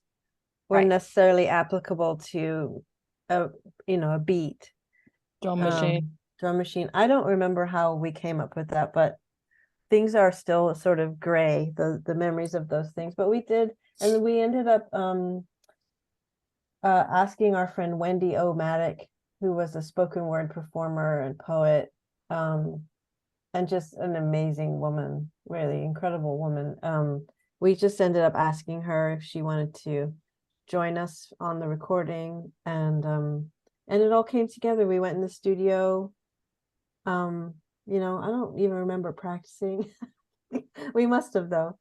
were Right. necessarily applicable to a beat. drum machine. Drum machine. I don't remember how we came up with that, but things are still sort of gray, the memories of those things. But we did, and we ended up asking our friend Wendy O'Maddock, who was a spoken word performer and poet, and just an amazing woman, really incredible woman. We just ended up asking her if she wanted to join us on the recording, and it all came together. We went in the studio. I don't even remember practicing. We must have, though.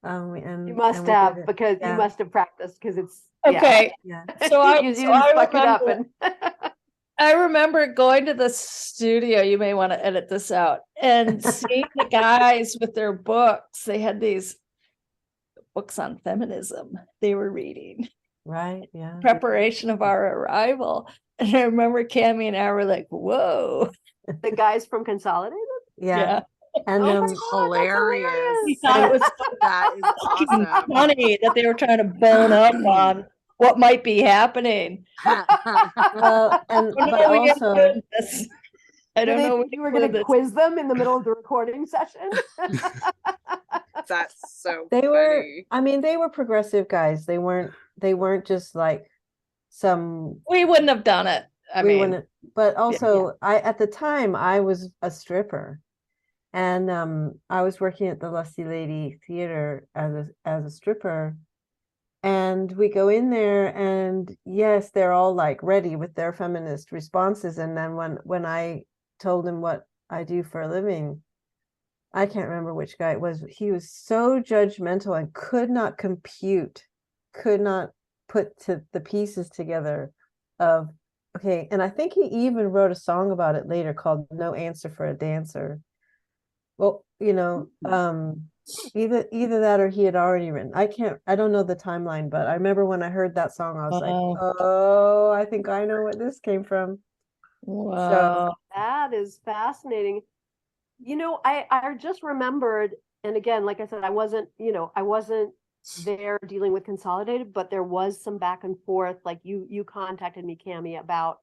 You must have, because you must have practiced, because it's Okay, Yeah. so I you so didn't I fuck it up remember- and I remember going to the studio, you may want to edit this out, and seeing the guys with their books. They had these books on feminism they were reading, Right. Yeah. preparation of our arrival. And I remember Cammie and I were like, whoa. the guys from Consolidated. Yeah. And Oh my That's God, hilarious. We thought it was That is fucking awesome. funny that they were trying to bone up on what might be happening. Well, and I don't but know we also, included this. I don't know You were going to quiz them in the middle of the recording session. That's so they were. funny. I mean, they were progressive guys. They weren't just like some. We wouldn't have done it. I we mean, wouldn't. But also, at the time I was a stripper, and I was working at the Lusty Lady Theater as a stripper. And we go in there, and yes, they're all like ready with their feminist responses. And then when I told him what I do for a living, I can't remember which guy it was. He was so judgmental and could not put the pieces together of, okay. And I think he even wrote a song about it later called No Answer for a Dancer. Well, either that or he had already written. I don't know the timeline, but I remember when I heard that song, I was like, oh, I think I know where this came from. wow. That is fascinating. I just remembered, and again, like I said, I wasn't there dealing with Consolidated, but there was some back and forth. Like you contacted me, Cammie, about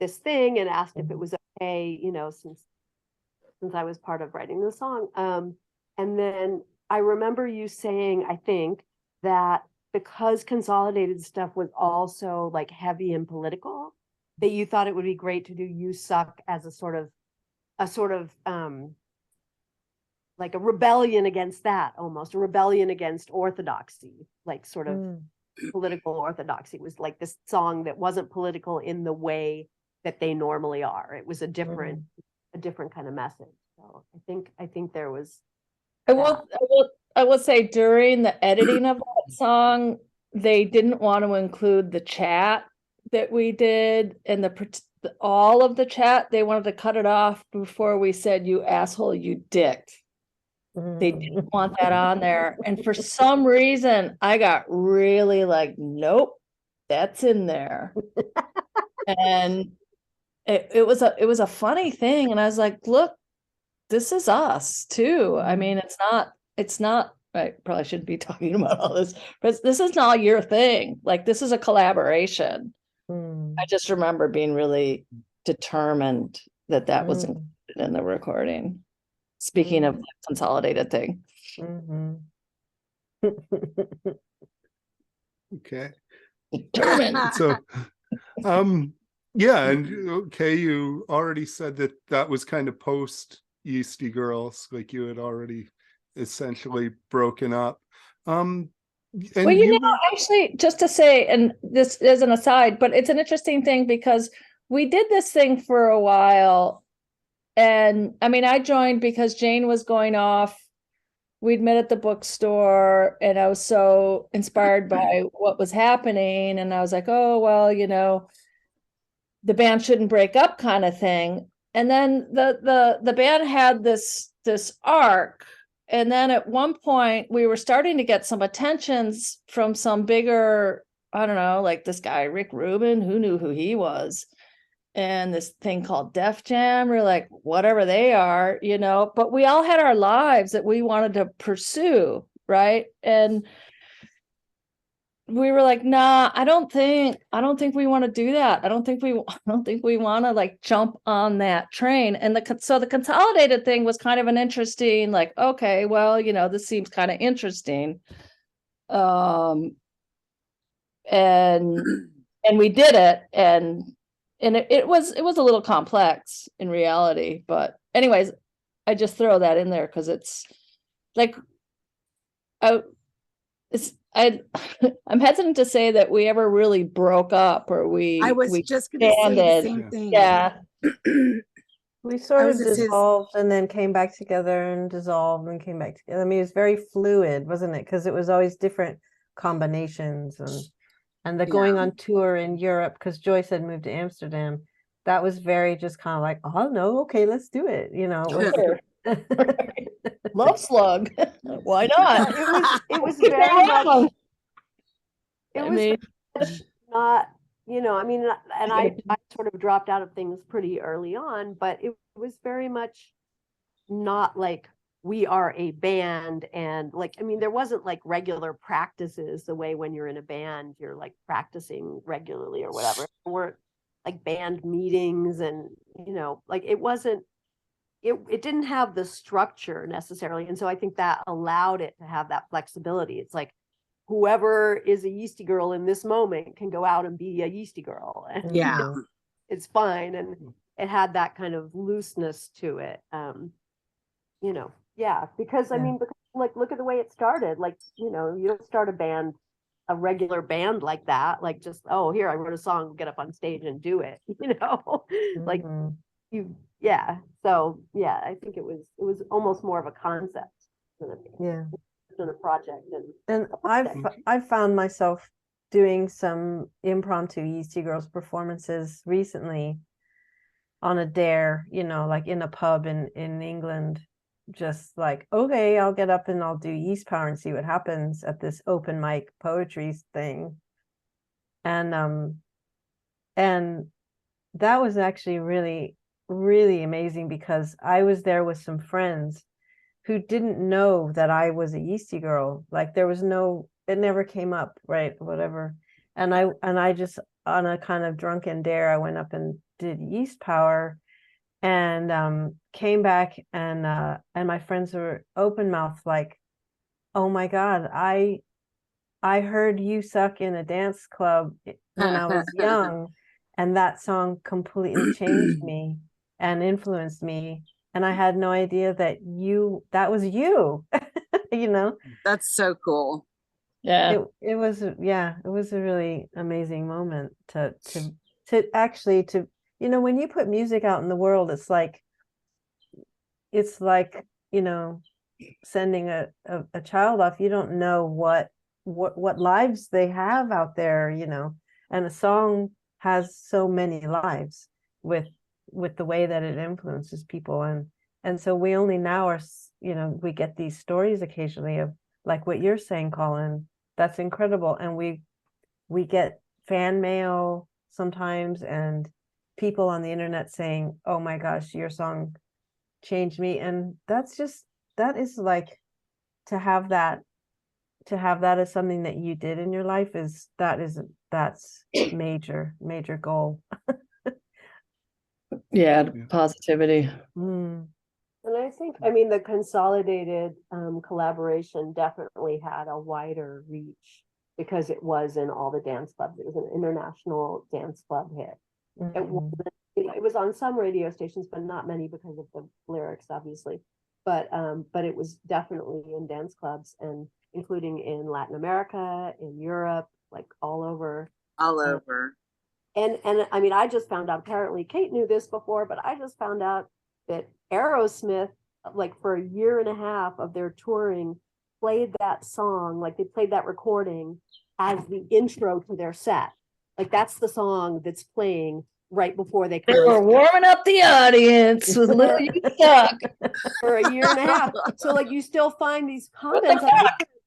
this thing and asked if it was okay, since I was part of writing the song. And then I remember you saying, I think, that because Consolidated stuff was also like heavy and political, that you thought it would be great to do You Suck as a sort of like a rebellion against that, almost a rebellion against orthodoxy, like sort of political orthodoxy. It was like this song that wasn't political in the way that they normally are. It was a different kind of message. So I think there was. I will say during the editing of that song, they didn't want to include the chat that we did and all of the chat. They wanted to cut it off before we said, "You asshole, you dick." They didn't want that on there. And for some reason, I got really like, nope, that's in there. And it was a funny thing. And I was like, look, this is us too. I mean, it's not I probably shouldn't be talking about all this, but this is not your thing. Like, this is a collaboration. I just remember being really determined that that was included in the recording. Speaking of the consolidated thing. Okay. Determined. So, yeah, and okay, you already said that that was kind of post Yeastie Girlz, like you had already essentially broken up. And Well, actually, just to say, and this is an aside, but it's an interesting thing because we did this thing for a while. And I mean, I joined because Jane was going off. We'd met at the bookstore, and I was so inspired by what was happening. And I was like, oh, well, the band shouldn't break up, kind of thing. And then the band had this arc. And then at one point we were starting to get some attentions from some bigger, I don't know, like this guy, Rick Rubin, who knew who he was, and this thing called Def Jam. We're like, whatever they are, but we all had our lives that we wanted to pursue. Right. And we were like, nah, I don't think we want to do that. I don't think we want to like jump on that train. And so the consolidated thing was kind of an interesting, like, okay, well, this seems kind of interesting. And we did it. And it was a little complex in reality, but anyways, I just throw that in there because it's like, I'm hesitant to say that we ever really broke up or I was just going to say the same thing. Yeah. We sort of dissolved and then came back together and dissolved and came back together. I mean, it was very fluid, wasn't it? Because it was always different combinations and the going on tour in Europe, because Joyce had moved to Amsterdam. That was very just kind of like, oh no, okay, let's do it. Sure. Love Slug. Why not? It was very much. It was very much not, I mean, and I sort of dropped out of things pretty early on, but it was very much not like we are a band. And like, I mean, there wasn't like regular practices the way when you're in a band, you're like practicing regularly or whatever. There weren't like band meetings and, like it wasn't, it didn't have the structure necessarily. And so I think that allowed it to have that flexibility. It's like, whoever is a Yeastie Girl in this moment can go out and be a Yeastie Girl. And it's fine. And it had that kind of looseness to it. Because I mean, like, look at the way it started. Like, you don't start a regular band like that. Like just, oh, here, I wrote a song, get up on stage and do it, like So I think it was almost more of a concept than a project. And I've found myself doing some impromptu Yeastie Girlz performances recently on a dare, like in a pub in England, just like, okay, I'll get up and I'll do Yeast Power and see what happens at this open mic poetry thing. And that was actually really, really amazing because I was there with some friends who didn't know that I was a Yeastie Girl. Like there was it never came up, right? Whatever. And I just, on a kind of drunken dare, I went up and did Yeast Power and came back and my friends were open mouthed like, oh my God, I heard You Suck in a dance club when I was young, and that song completely changed me and influenced me. And I had no idea that was you, That's so cool. Yeah. It was a really amazing moment to actually, when you put music out in the world, it's like, sending a child off. You don't know what lives they have out there, and a song has so many lives with the way that it influences people. And so we only now are, we get these stories occasionally of like what you're saying, Colin. That's incredible. And we get fan mail sometimes and people on the internet saying, oh my gosh, your song changed me. And that is like to have that as something that you did in your life that's major goal. Yeah, positivity. Mm. And I think, I mean, the consolidated collaboration definitely had a wider reach because it was in all the dance clubs. It was an international dance club hit. It wasn't, it was on some radio stations, but not many because of the lyrics, obviously. But it was definitely in dance clubs, and including in Latin America, in Europe, like all over. All over. And I mean, I just found out, apparently Kate knew this before, but I just found out that Aerosmith, like for a year and a half of their touring, played that song, like they played that recording as the intro to their set. Like that's the song that's playing right before they come. They were warming up the audience with Little You Suck for a year and a half. So like you still find these comments.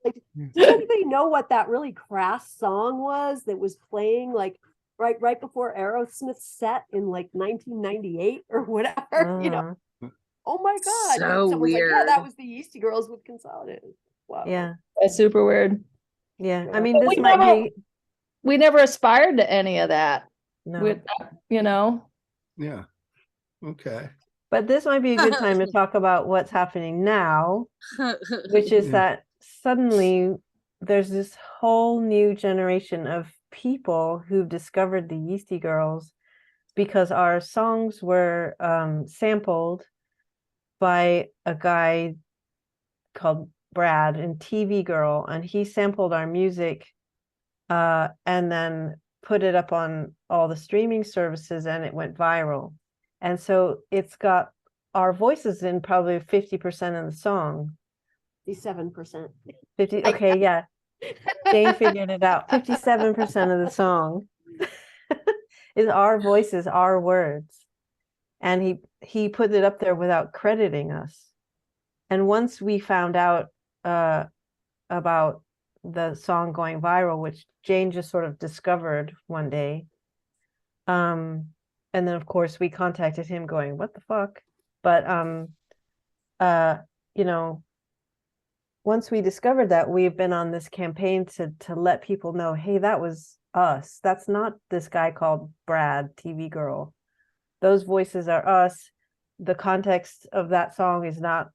Like, does anybody know what that really crass song was that was playing like right before Aerosmith's set in like 1998 or whatever? You know. Oh my God. So weird. Like, yeah, that was the Yeastie Girlz with Consolidated. Wow. Yeah. That's super weird. Yeah. I mean, this we never aspired to any of that. No. You know? Yeah. Okay. But this might be a good time to talk about what's happening now, which is that suddenly there's this whole new generation of people who've discovered the Yeastie Girlz because our songs were sampled by a guy called Brad in TV Girl, and he sampled our music and then put it up on all the streaming services, and it went viral. And so it's got our voices in probably 50% of the song. 57%. 50. Okay, yeah. Jane figured it out. 57% of the song is our voices, our words. And he put it up there without crediting us. And once we found out about the song going viral, which Jane just sort of discovered one day, and then of course we contacted him going, what the fuck? But you know, once we discovered that, we've been on this campaign to let people know, hey, that was us. That's not this guy called Brad, TV Girl. Those voices are us. The context of that song is not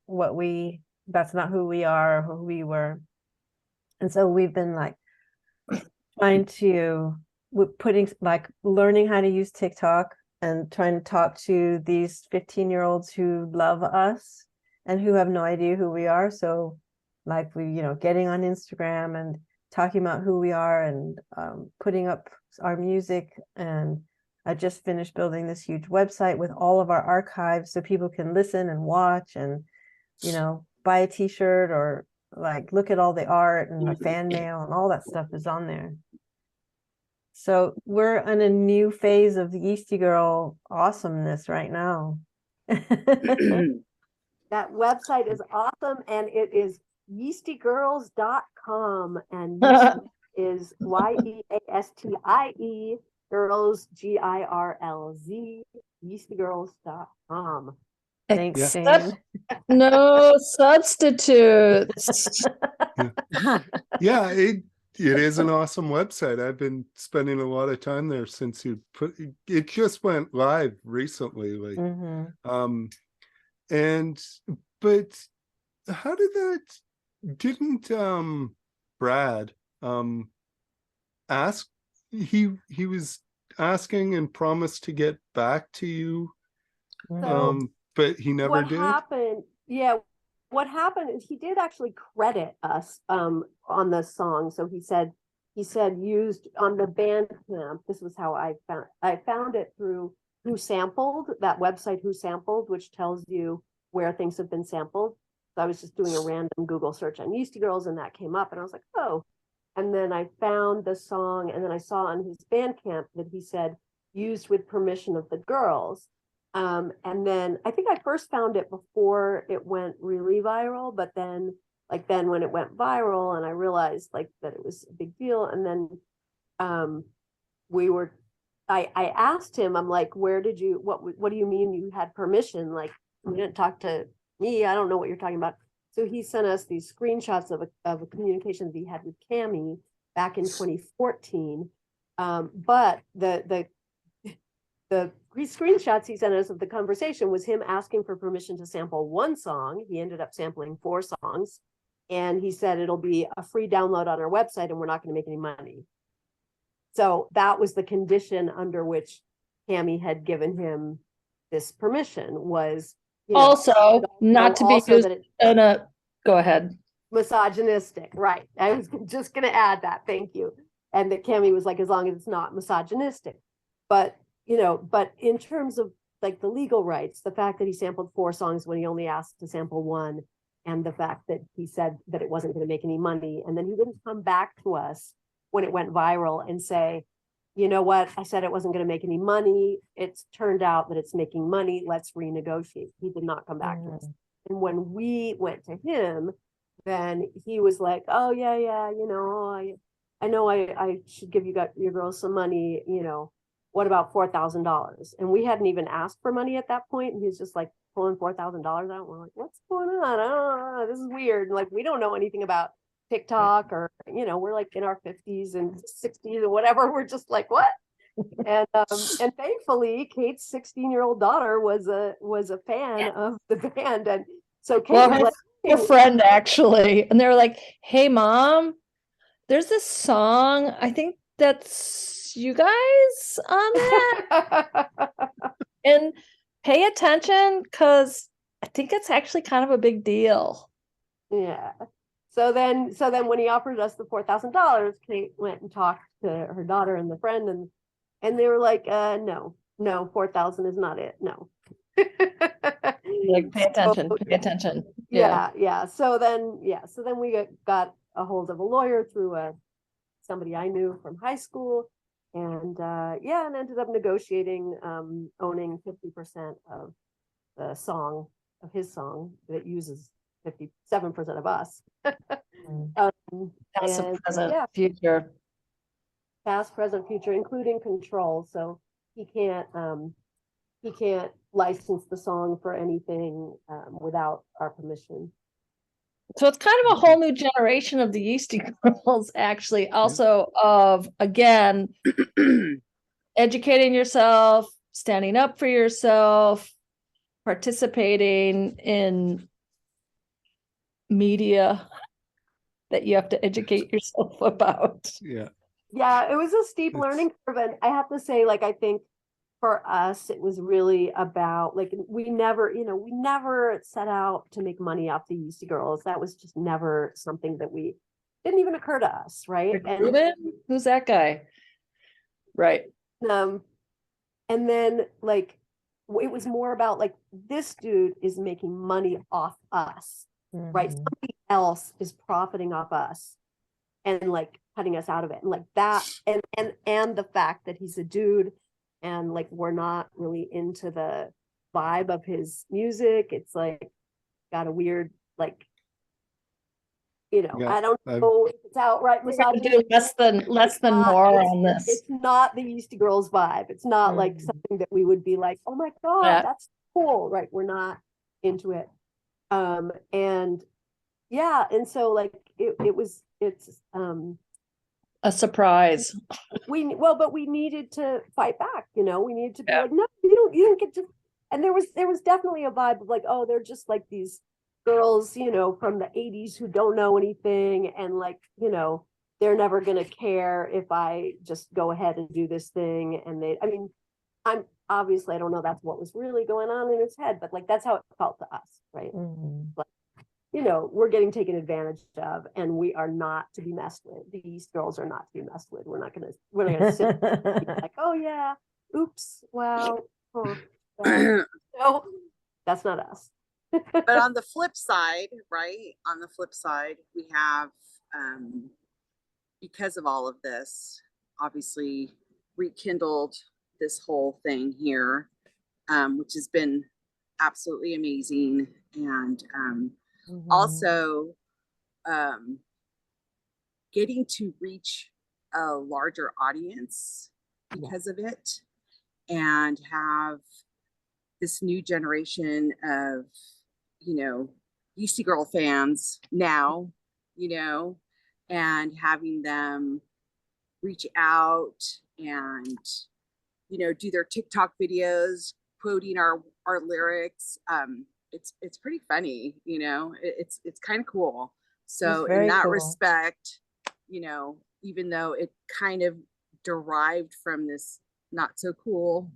that's not who we are or who we were. And so we've been like trying to, learning how to use TikTok and trying to talk to these 15-year-olds who love us and who have no idea who we are. So like getting on Instagram and talking about who we are and putting up our music. And I just finished building this huge website with all of our archives so people can listen and watch and, buy a t-shirt or like look at all the art and the fan mail and all that stuff is on there. So we're in a new phase of the Yeastie Girl awesomeness right now. That website is awesome, and it is yeastiegirlz.com, and Yeastie is YEASTIE, girls GIRLZ, yeastiegirlz.com. Thanks, Jane. No substitutes. Yeah, it is an awesome website. I've been spending a lot of time there since you it just went live recently. Like, but how did that? Didn't Brad ask? He was asking and promised to get back to you. But he never did. What happened is he did actually credit us on the song. So he said used on the Bandcamp. This was how I found it through Who Sampled, that website Who Sampled, which tells you where things have been sampled. So I was just doing a random Google search on Yeastie Girlz, and that came up, and I was like, oh. And then I found the song, and then I saw on his Bandcamp that he said used with permission of the girls. And then I think I first found it before it went really viral, but then when it went viral and I realized like that it was a big deal. And then I asked him, I'm like, what do you mean you had permission? Like, you didn't talk to me. I don't know what you're talking about. So he sent us these screenshots of a communication that he had with Cammie back in 2014. But the screenshots he sent us of the conversation was him asking for permission to sample one song. He ended up sampling 4 songs. And he said it'll be a free download on our website and we're not going to make any money. So that was the condition under which Cammie had given him this permission, was also not to be used in a, go ahead. Misogynistic, right. I was just going to add that. Thank you. And that Cammie was like, as long as it's not misogynistic. But, but in terms of like the legal rights, the fact that he sampled 4 songs when he only asked to sample 1, and the fact that he said that it wasn't going to make any money. And then he didn't come back to us when it went viral and say, you know what, I said it wasn't going to make any money. It's turned out that it's making money. Let's renegotiate. He did not come back to us. And when we went to him, then he was like, oh yeah, I know I should give your girls some money, what about $4,000? And we hadn't even asked for money at that point. And he was just like pulling $4,000 out. We're like, what's going on? I don't know. This is weird. Like, we don't know anything about TikTok, or, we're like in our 50s and 60s or whatever. We're just like, what? And thankfully Kate's 16-year-old daughter was a fan of the band. And so Kate was like, her friend actually, and they were like, hey mom, there's this song, I think that's you guys on that. And pay attention, because I think it's actually kind of a big deal. Yeah. So then when he offered us the $4,000, Kate went and talked to her daughter and the friend, and they were like, no, 4,000 is not it. No. Like, pay attention. Yeah. So then we got a hold of a lawyer through somebody I knew from high school, and and ended up negotiating, owning 50% of the song, of his song that uses 57% of us. Past, present, future. Past, present, future, including control. So he can't license the song for anything without our permission. So it's kind of a whole new generation of the Yeastie Girlz, actually, also of, again, educating yourself, standing up for yourself, participating in media that you have to educate yourself about. Yeah, it was a steep learning curve. And I have to say, like, I think for us, it was really about, like, we never set out to make money off the Yeastie Girlz. That was just never something that didn't even occur to us, right? And who's that guy? Right. And then, like, it was more about, like, this dude is making money off us, right? Somebody else is profiting off us and, like, cutting us out of it. And, like, that, and the fact that he's a dude, and, like, we're not really into the vibe of his music. It's like got a weird, like, I don't know if it's outright misogyny. Less than more on this. It's not the Yeastie Girlz vibe. It's not like something that we would be like, oh my God, that's cool. Right. We're not into it. And so, like, it's a surprise. But we needed to fight back, we needed to be like, no, you don't get to. And there was definitely a vibe of like, oh, they're just like these girls, from the 80s who don't know anything, and, like, they're never gonna care if I just go ahead and do this thing. And I'm obviously, I don't know that's what was really going on in his head, but, like, that's how it felt to us, right? Like, we're getting taken advantage of, and we are not to be messed with. These girls are not to be messed with. We're not gonna sit like, oh yeah, oops, wow, no, that's not us. But on the flip side, right? On the flip side, we have, because of all of this, obviously rekindled this whole thing here, which has been absolutely amazing. And also getting to reach a larger audience because of it, and have this new generation of, Yeastie Girl fans now, and having them reach out and, do their TikTok videos, quoting our lyrics. It's pretty funny, it's kind of cool. So in that respect, even though it kind of derived from this not so cool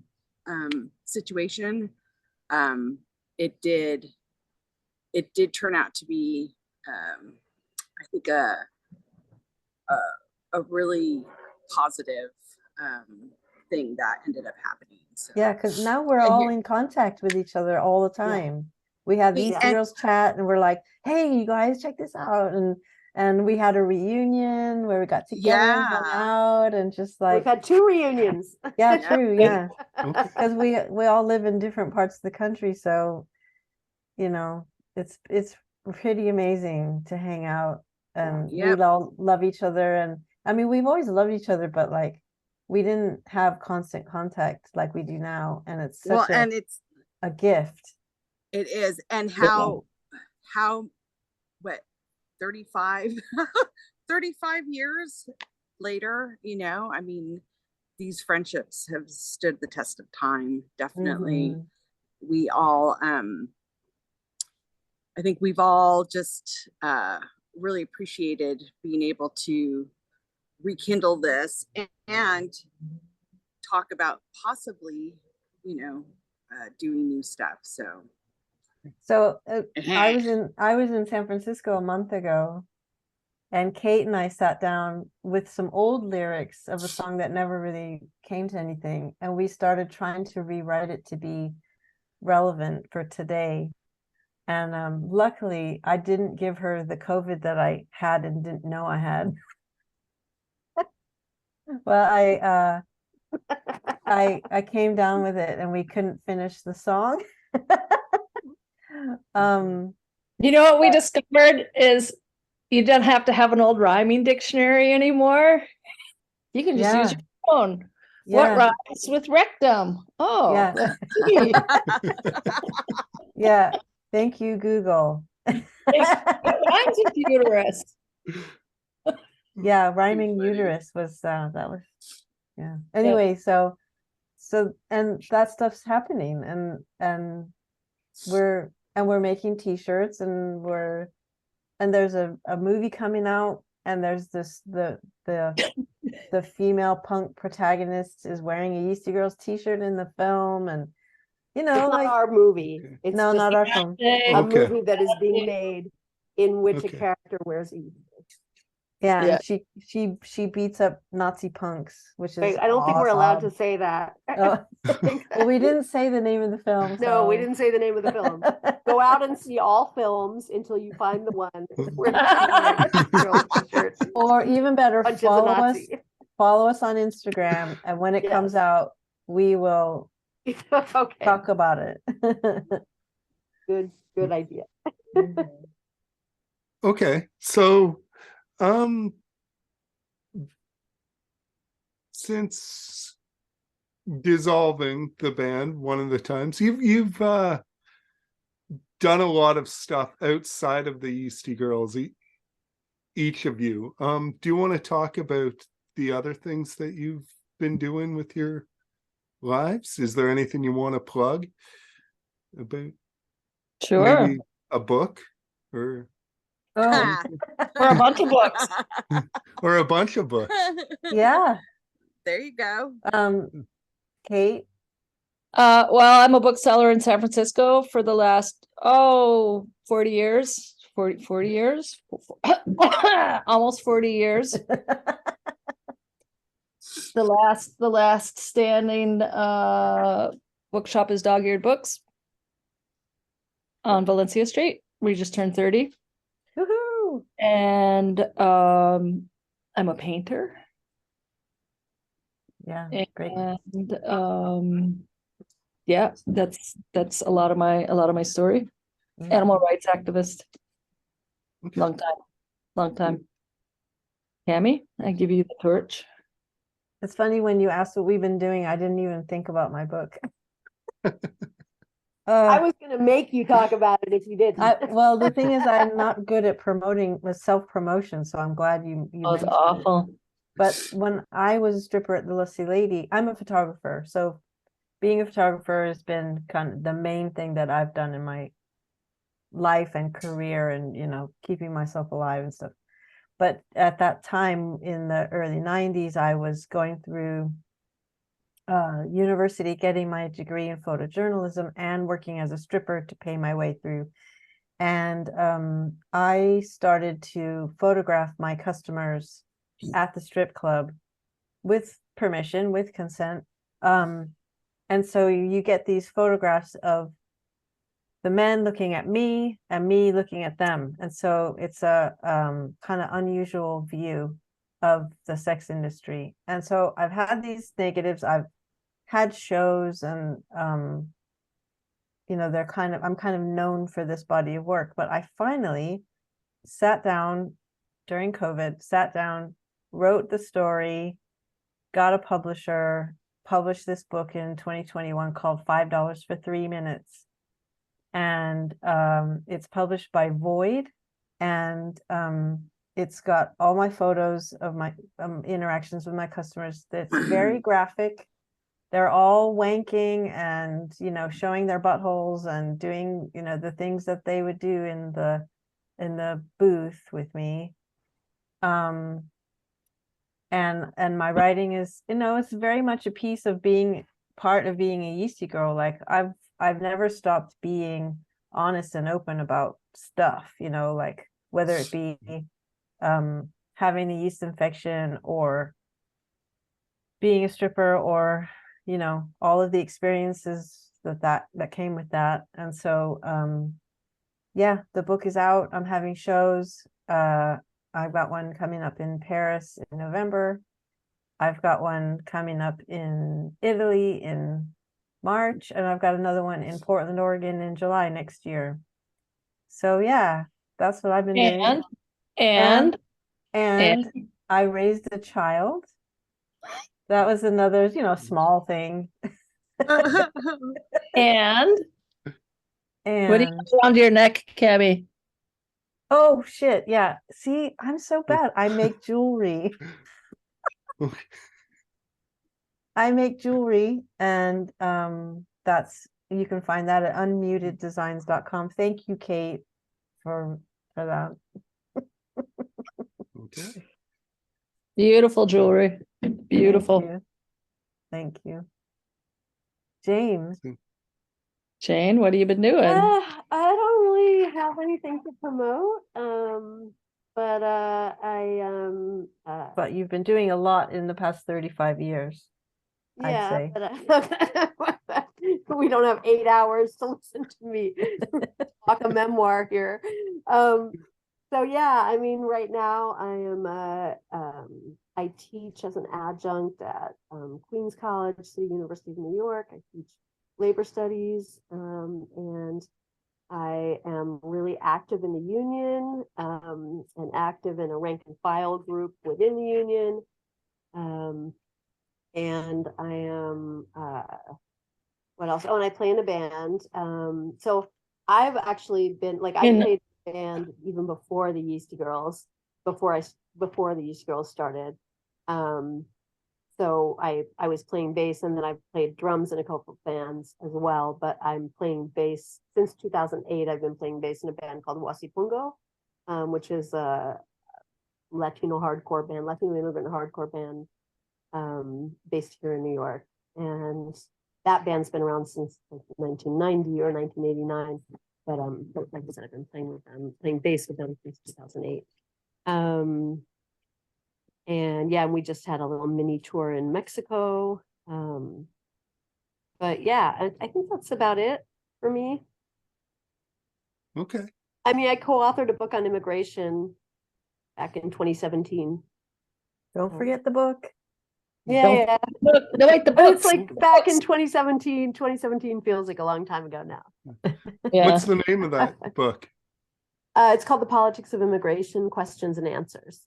situation, it did turn out to be I think a really positive thing that ended up happening. So. Yeah, because now we're all in contact with each other all the time. We have these girls chat and we're like, hey, you guys, check this out. And we had a reunion where we got together and hung out and just like we've had 2 reunions. Yeah, true. Yeah. Because we all live in different parts of the country. So, it's pretty amazing to hang out, and we all love each other. And I mean, we've always loved each other, but like we didn't have constant contact like we do now. And it's such it's a gift. It is. And how 35 years later, I mean, these friendships have stood the test of time. Definitely. We all I think we've all just really appreciated being able to rekindle this and talk about possibly, doing new stuff. So I was in San Francisco a month ago, and Kate and I sat down with some old lyrics of a song that never really came to anything, and we started trying to rewrite it to be relevant for today. And luckily, I didn't give her the COVID that I had and didn't know I had. Well, I came down with it, and we couldn't finish the song. What we discovered is you don't have to have an old rhyming dictionary anymore. You can just use your phone. What rhymes with rectum? Oh, yeah. Thank you, Google. It rhymes with uterus. Yeah, rhyming uterus was that was Anyway, so and that stuff's happening, and we're making t-shirts, and there's a movie coming out, and there's the female punk protagonist is wearing a Yeastie Girlz t-shirt in the film, and it's not our movie. It's no, not our film. A movie that is being made in which a character wears a Yeastie. Yeah, and she beats up Nazi punks, which is I don't think we're allowed to say that. Oh. Well, we didn't say the name of the film. So. No, we didn't say the name of the film. Go out and see all films until you find the one where or even better, follow us on Instagram, and when it comes out, we will talk about it. Good idea. Okay, so since dissolving the band one of the times, you've done a lot of stuff outside of the Yeastie Girlz, each of you. Do you want to talk about the other things that you've been doing with your lives? Is there anything you want to plug about? Sure. Maybe a book or or a bunch of books. Or a bunch of books. Yeah. There you go. Kate? Well, I'm a bookseller in San Francisco for the last 40 years. 40 years. Almost 40 years. The last standing bookshop is Dog-Eared Books on Valencia Street. We just turned 30. Woohoo! And I'm a painter. Yeah, great. And that's a lot of my story. Animal rights activist. Okay. Long time. Cammie, I give you the torch. It's funny when you asked what we've been doing, I didn't even think about my book. I was going to make you talk about it if you didn't. Well, the thing is, I'm not good at promoting with self-promotion, so I'm glad you Oh, it's mentioned it. awful. But when I was a stripper at the Lusty Lady, I'm a photographer. So being a photographer has been kind of the main thing that I've done in my life and career, and, you know, keeping myself alive and stuff. But at that time in the early 90s, I was going through university, getting my degree in photojournalism and working as a stripper to pay my way through. And I started to photograph my customers at the strip club with permission, with consent. And so you get these photographs of the men looking at me and me looking at them. And so it's a kind of unusual view of the sex industry. And so I've had these negatives, I've had shows, and you know, I'm kind of known for this body of work. But I finally sat down during COVID, wrote the story, got a publisher, published this book in 2021 called $5 for 3 minutes. And it's published by Void, and it's got all my photos of my interactions with my customers. It's very graphic. They're all wanking and, you know, showing their buttholes and doing, you know, the things that they would do in the booth with me. And my writing is, you know, it's very much a piece of being part of being a Yeastie girl. Like I've never stopped being honest and open about stuff, you know, like whether it be having a yeast infection or being a stripper, or, you know, all of the experiences that came with that. And so yeah, the book is out. I'm having shows. I've got one coming up in Paris in November. I've got one coming up in Italy in March, and I've got another one in Portland, Oregon in July next year. So yeah, that's what I've been doing. And I raised a child. That was another, you know, small thing. And what do you And have around your neck, Cammie? oh shit, yeah. See, I'm so bad. I make jewelry. I make jewelry, and that's, you can find that at unmuteddesigns.com. Thank you, Kate, for that. Okay. Beautiful jewelry. Beautiful. Thank you. James. Jane, what have you been doing? I don't really have anything to promote. But you've been doing a lot in the past 35 years. Yeah, I'd say. but we don't have 8 hours to listen to me talk a memoir here. So yeah, I mean, right now I teach as an adjunct at Queens College, City University of New York. I teach labor studies, and I am really active in the union, and active in a rank and file group within the union. And I am, what else? Oh, and I play in a band. So I've actually been, like, I played in a band even before the Yeastie Girlz, before the Yeastie Girlz started. So I was playing bass, and then I played drums in a couple of bands as well, but I'm playing bass since 2008. I've been playing bass in a band called Wasipungo, which is a Latino immigrant hardcore band, based here in New York. And that band's been around since 1990 or 1989. But like I said, I've been playing bass with them since 2008. And yeah, we just had a little mini tour in Mexico. But yeah, I think that's about it for me. Okay. I mean, I co-authored a book on immigration back in 2017. Don't forget the book. Yeah. No, wait, the book. It's like back in 2017. 2017 feels like a long time ago now. Yeah. What's the name of that book? It's called The Politics of Immigration, Questions and Answers.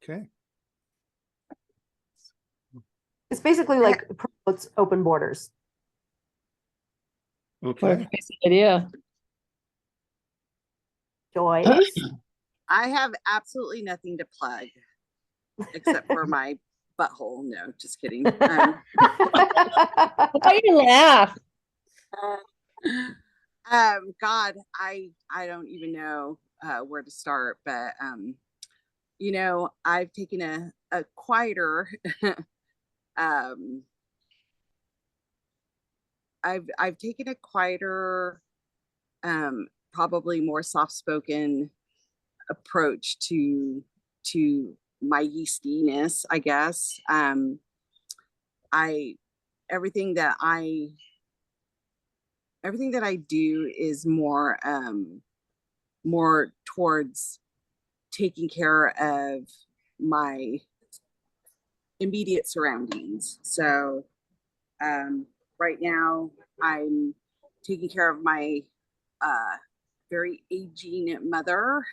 Okay. It's basically like promotes open borders. What a Okay. crazy idea. Joyce? I have absolutely nothing to plug except for my butthole. No, just kidding. Why you laugh? God, I don't even know where to start, but I've taken a quieter I've taken a quieter, probably more soft-spoken approach to my yeastiness, I guess. Everything that I do is more towards taking care of my immediate surroundings. So right now I'm taking care of my very aging mother,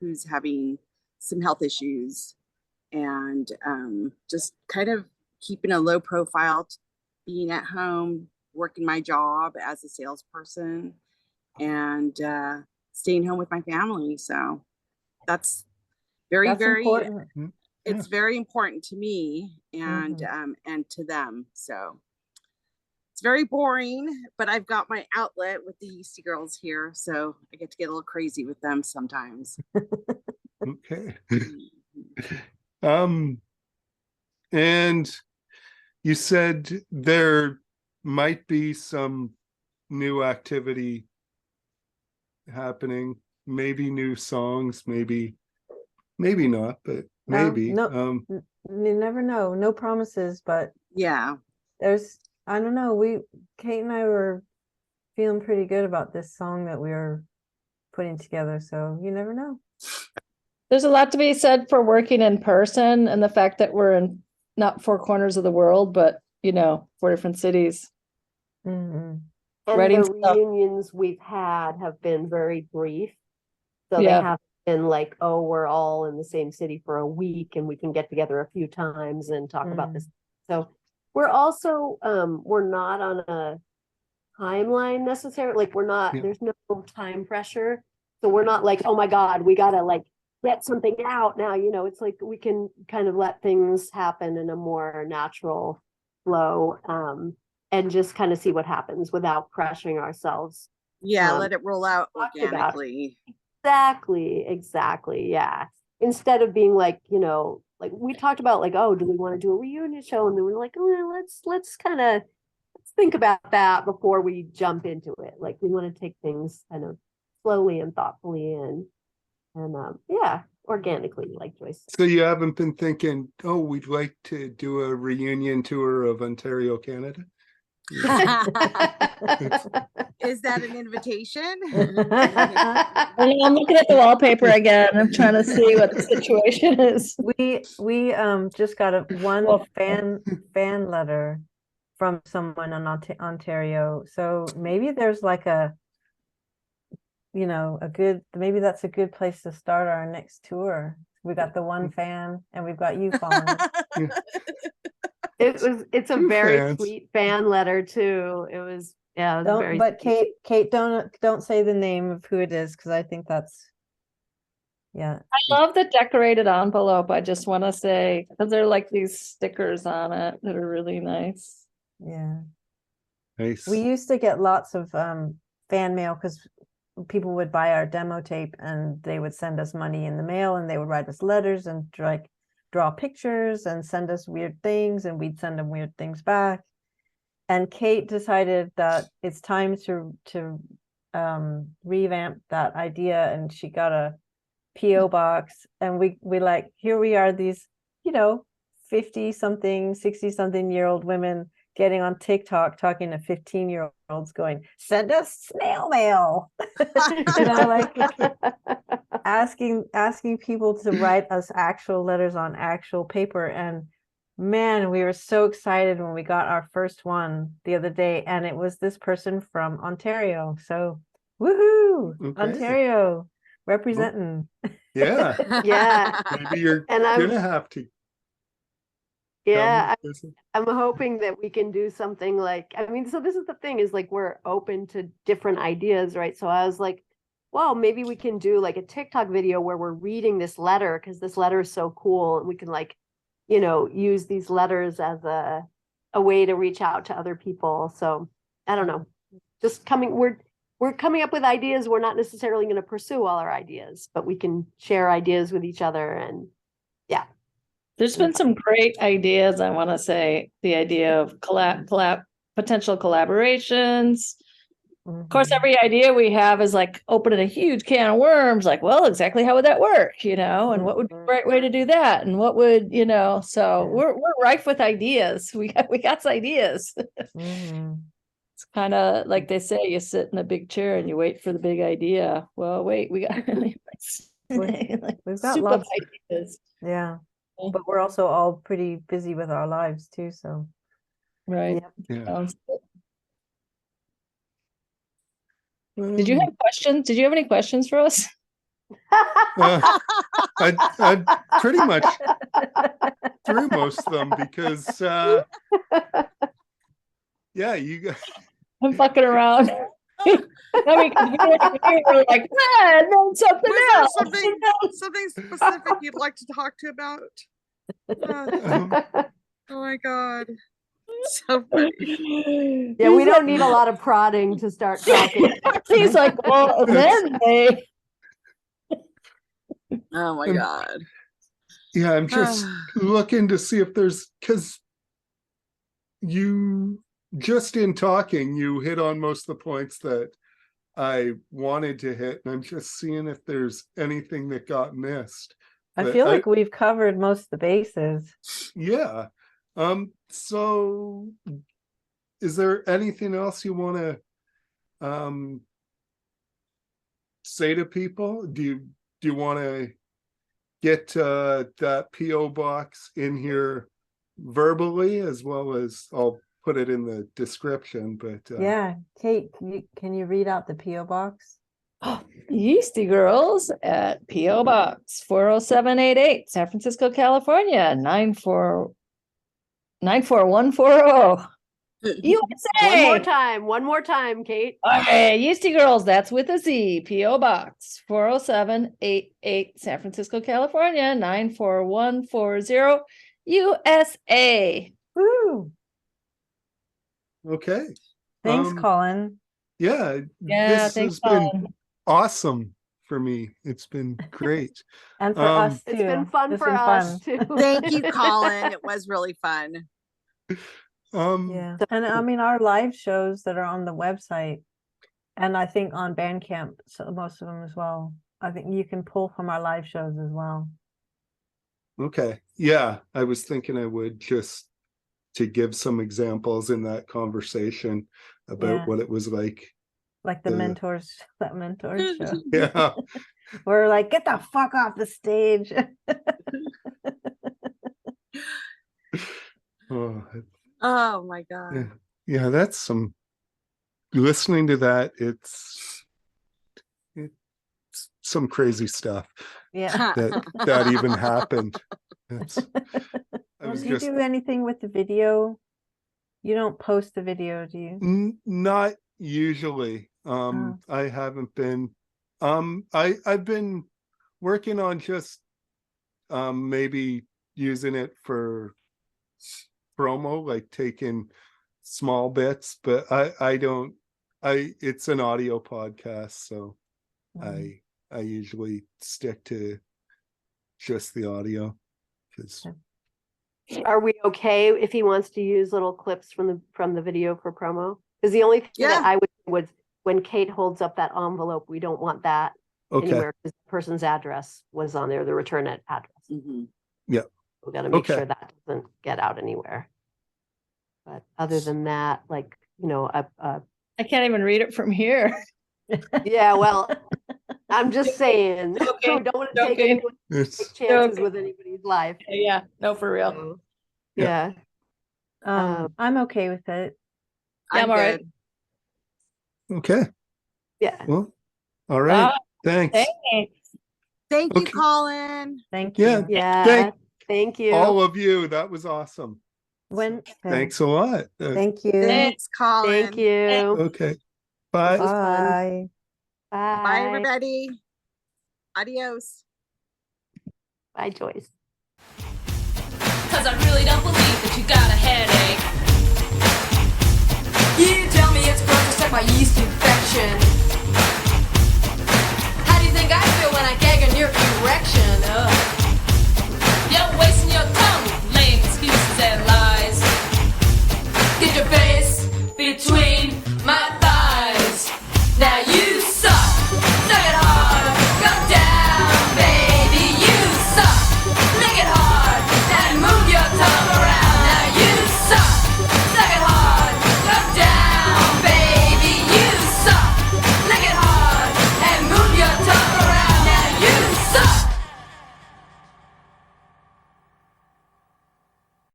who's having some health issues, and just kind of keeping a low profile, being at home, working my job as a salesperson, and staying home with my family. So that's very, That's very important. it's very important to me and Mhm. and to them. So it's very boring, but I've got my outlet with the Yeastie Girlz here, so I get to get a little crazy with them sometimes. Okay. And you said there might be some new activity happening, maybe new songs, maybe not, but maybe. No, you never know. No promises, but Yeah. I don't know. Kate and I were feeling pretty good about this song that we were putting together. So you never know. There's a lot to be said for working in person and the fact that we're in not 4 corners of the world, but 4 different cities. Mm-hmm. And Writing the stuff. reunions we've had have been very brief. So they Yeah. haven't been like, oh, we're all in the same city for a week and we can get together a few times and talk about this. So we're also, we're not on a timeline necessarily. Like there's no time pressure. So we're not like, oh my God, we gotta like get something out now. It's like we can kind of let things happen in a more natural flow, and just kind of see what happens without pressuring ourselves. Yeah, let it roll out talk about it. organically. Exactly. Yeah. Instead of being like, like we talked about like, oh, do we want to do a reunion show? And then we're like, oh, let's think about that before we jump into it. Like we want to take things kind of slowly and thoughtfully and yeah, organically, like Joyce said. So you haven't been thinking, oh, we'd like to do a reunion tour of Ontario, Canada? Is that an invitation? I'm looking at the wallpaper again. I'm trying to see what the situation is. We just got one Well, fan letter from someone in Ontario. So maybe there's like maybe that's a good place to start our next tour. We got the one fan and we've got you following it. It's a Two very fans. sweet fan letter too. It was very But sweet. Kate, don't say the name of who it is, because I think that's I love the decorated envelope. I just want to say, because there are like these stickers on it that are really nice. yeah. Nice. We used to get lots of fan mail because people would buy our demo tape and they would send us money in the mail and they would write us letters and like draw pictures and send us weird things and we'd send them weird things back. And Kate decided that it's time to revamp that idea, and she got a PO box, and we like, here we are, these 50 something 60 something year old women getting on TikTok talking to 15-year-olds going, send us snail mail. Like asking people to write us actual letters on actual paper. And man, we were so excited when we got our first one the other day, and it was this person from Ontario. So woohoo, Okay. Ontario representing. Yeah. Yeah. Maybe you're And gonna have to. Yeah, come visit. I'm hoping that we can do something like, I mean, so this is the thing is like, we're open to different ideas, right? So I was like, well, maybe we can do like a TikTok video where we're reading this letter because this letter is so cool. And we can like, use these letters as a way to reach out to other people. So I don't know, we're coming up with ideas. We're not necessarily going to pursue all our ideas, but we can share ideas with each other. And yeah. There's been some great ideas. I want to say the idea of potential collaborations. Of course, every idea we have is like opening a huge can of worms. Like, well, exactly how would that work? And what would be the right way to do that? And what would So we're rife with ideas. We got ideas. It's kind of like they say, you sit in a big chair and you wait for the big idea. Well, wait, we got We've got soup of lots. ideas. Yeah, but we're also all pretty busy with our lives too. So Right. Yeah. Sounds good. Did you have questions? Did you have any questions for us? I pretty much threw most of them because yeah, you guys. I'm fucking around. I mean, we're like, no, something Was there else. something specific you'd like to talk to about? Oh my God. So funny. Yeah, we don't need a lot of prodding to start talking. He's like, well, then they. Oh my God. Yeah, I'm just looking to see if there's, because you just in talking, you hit on most of the points that I wanted to hit, and I'm just seeing if there's anything that got missed. I But feel like we've covered most of the bases. Yeah. So is there anything else you want to say to people? Do you want to get that PO box in here verbally, as well as I'll put it in the description? But Yeah, Kate, can you read out the PO box? Yeastie Girlz at PO Box 40788, San Francisco, California 94140. USA. One more time, Kate. Okay, Yeastie Girlz, that's with a Z. PO Box 40788, San Francisco, California 94140, USA. Woo! okay. Thanks, Colin. Yeah, Yeah, this thanks, has been Colin. awesome for me. It's been great. And for us too. It's been fun It's for been us fun. too. Thank you, Colin. It was really fun. Yeah, and I mean our live shows that are on the website, and I think on Bandcamp, so most of them as well. I think you can pull from our live shows as well. Okay. Yeah, I was thinking I would, just to give some examples in that conversation about what it was like. Like the mentors, that mentors show. Yeah. We're like, get the fuck off the stage. Oh my God. Yeah, that's some, listening to that, it's some crazy stuff. Yeah. that even happened. Do you do anything with the video? You don't post the video, do you? Not usually. I haven't been. I've been working on just maybe using it for promo, like taking small bits, but it's an audio podcast, so I usually stick to just the audio. Are we okay if he wants to use little clips from the video for promo? Because the only thing that I would do was when Kate holds up that envelope, we don't want that anywhere because the person's address was on there, the return address. Yeah. We got to make sure that doesn't get out anywhere. But other than that, like, I can't even read it from here. Yeah, well, I'm just saying, Okay. we don't want to take chances with anybody's life. Yeah, no, for real. So, yeah. I'm okay with it. I'm all right. Okay. Yeah. Well, all right. Thanks. Thanks. Thank you, Colin. Thank you. Yeah. Thank you. all of you. That was awesome. Thanks a lot. Thank you. Thanks, Colin. Thank you. Okay. Bye. was fun. Bye. Bye. Bye, everybody. Adios. Bye, Joyce. Cause I really don't believe that you got a headache. You tell me it's gross to check my yeast infection. How do you think I feel when I get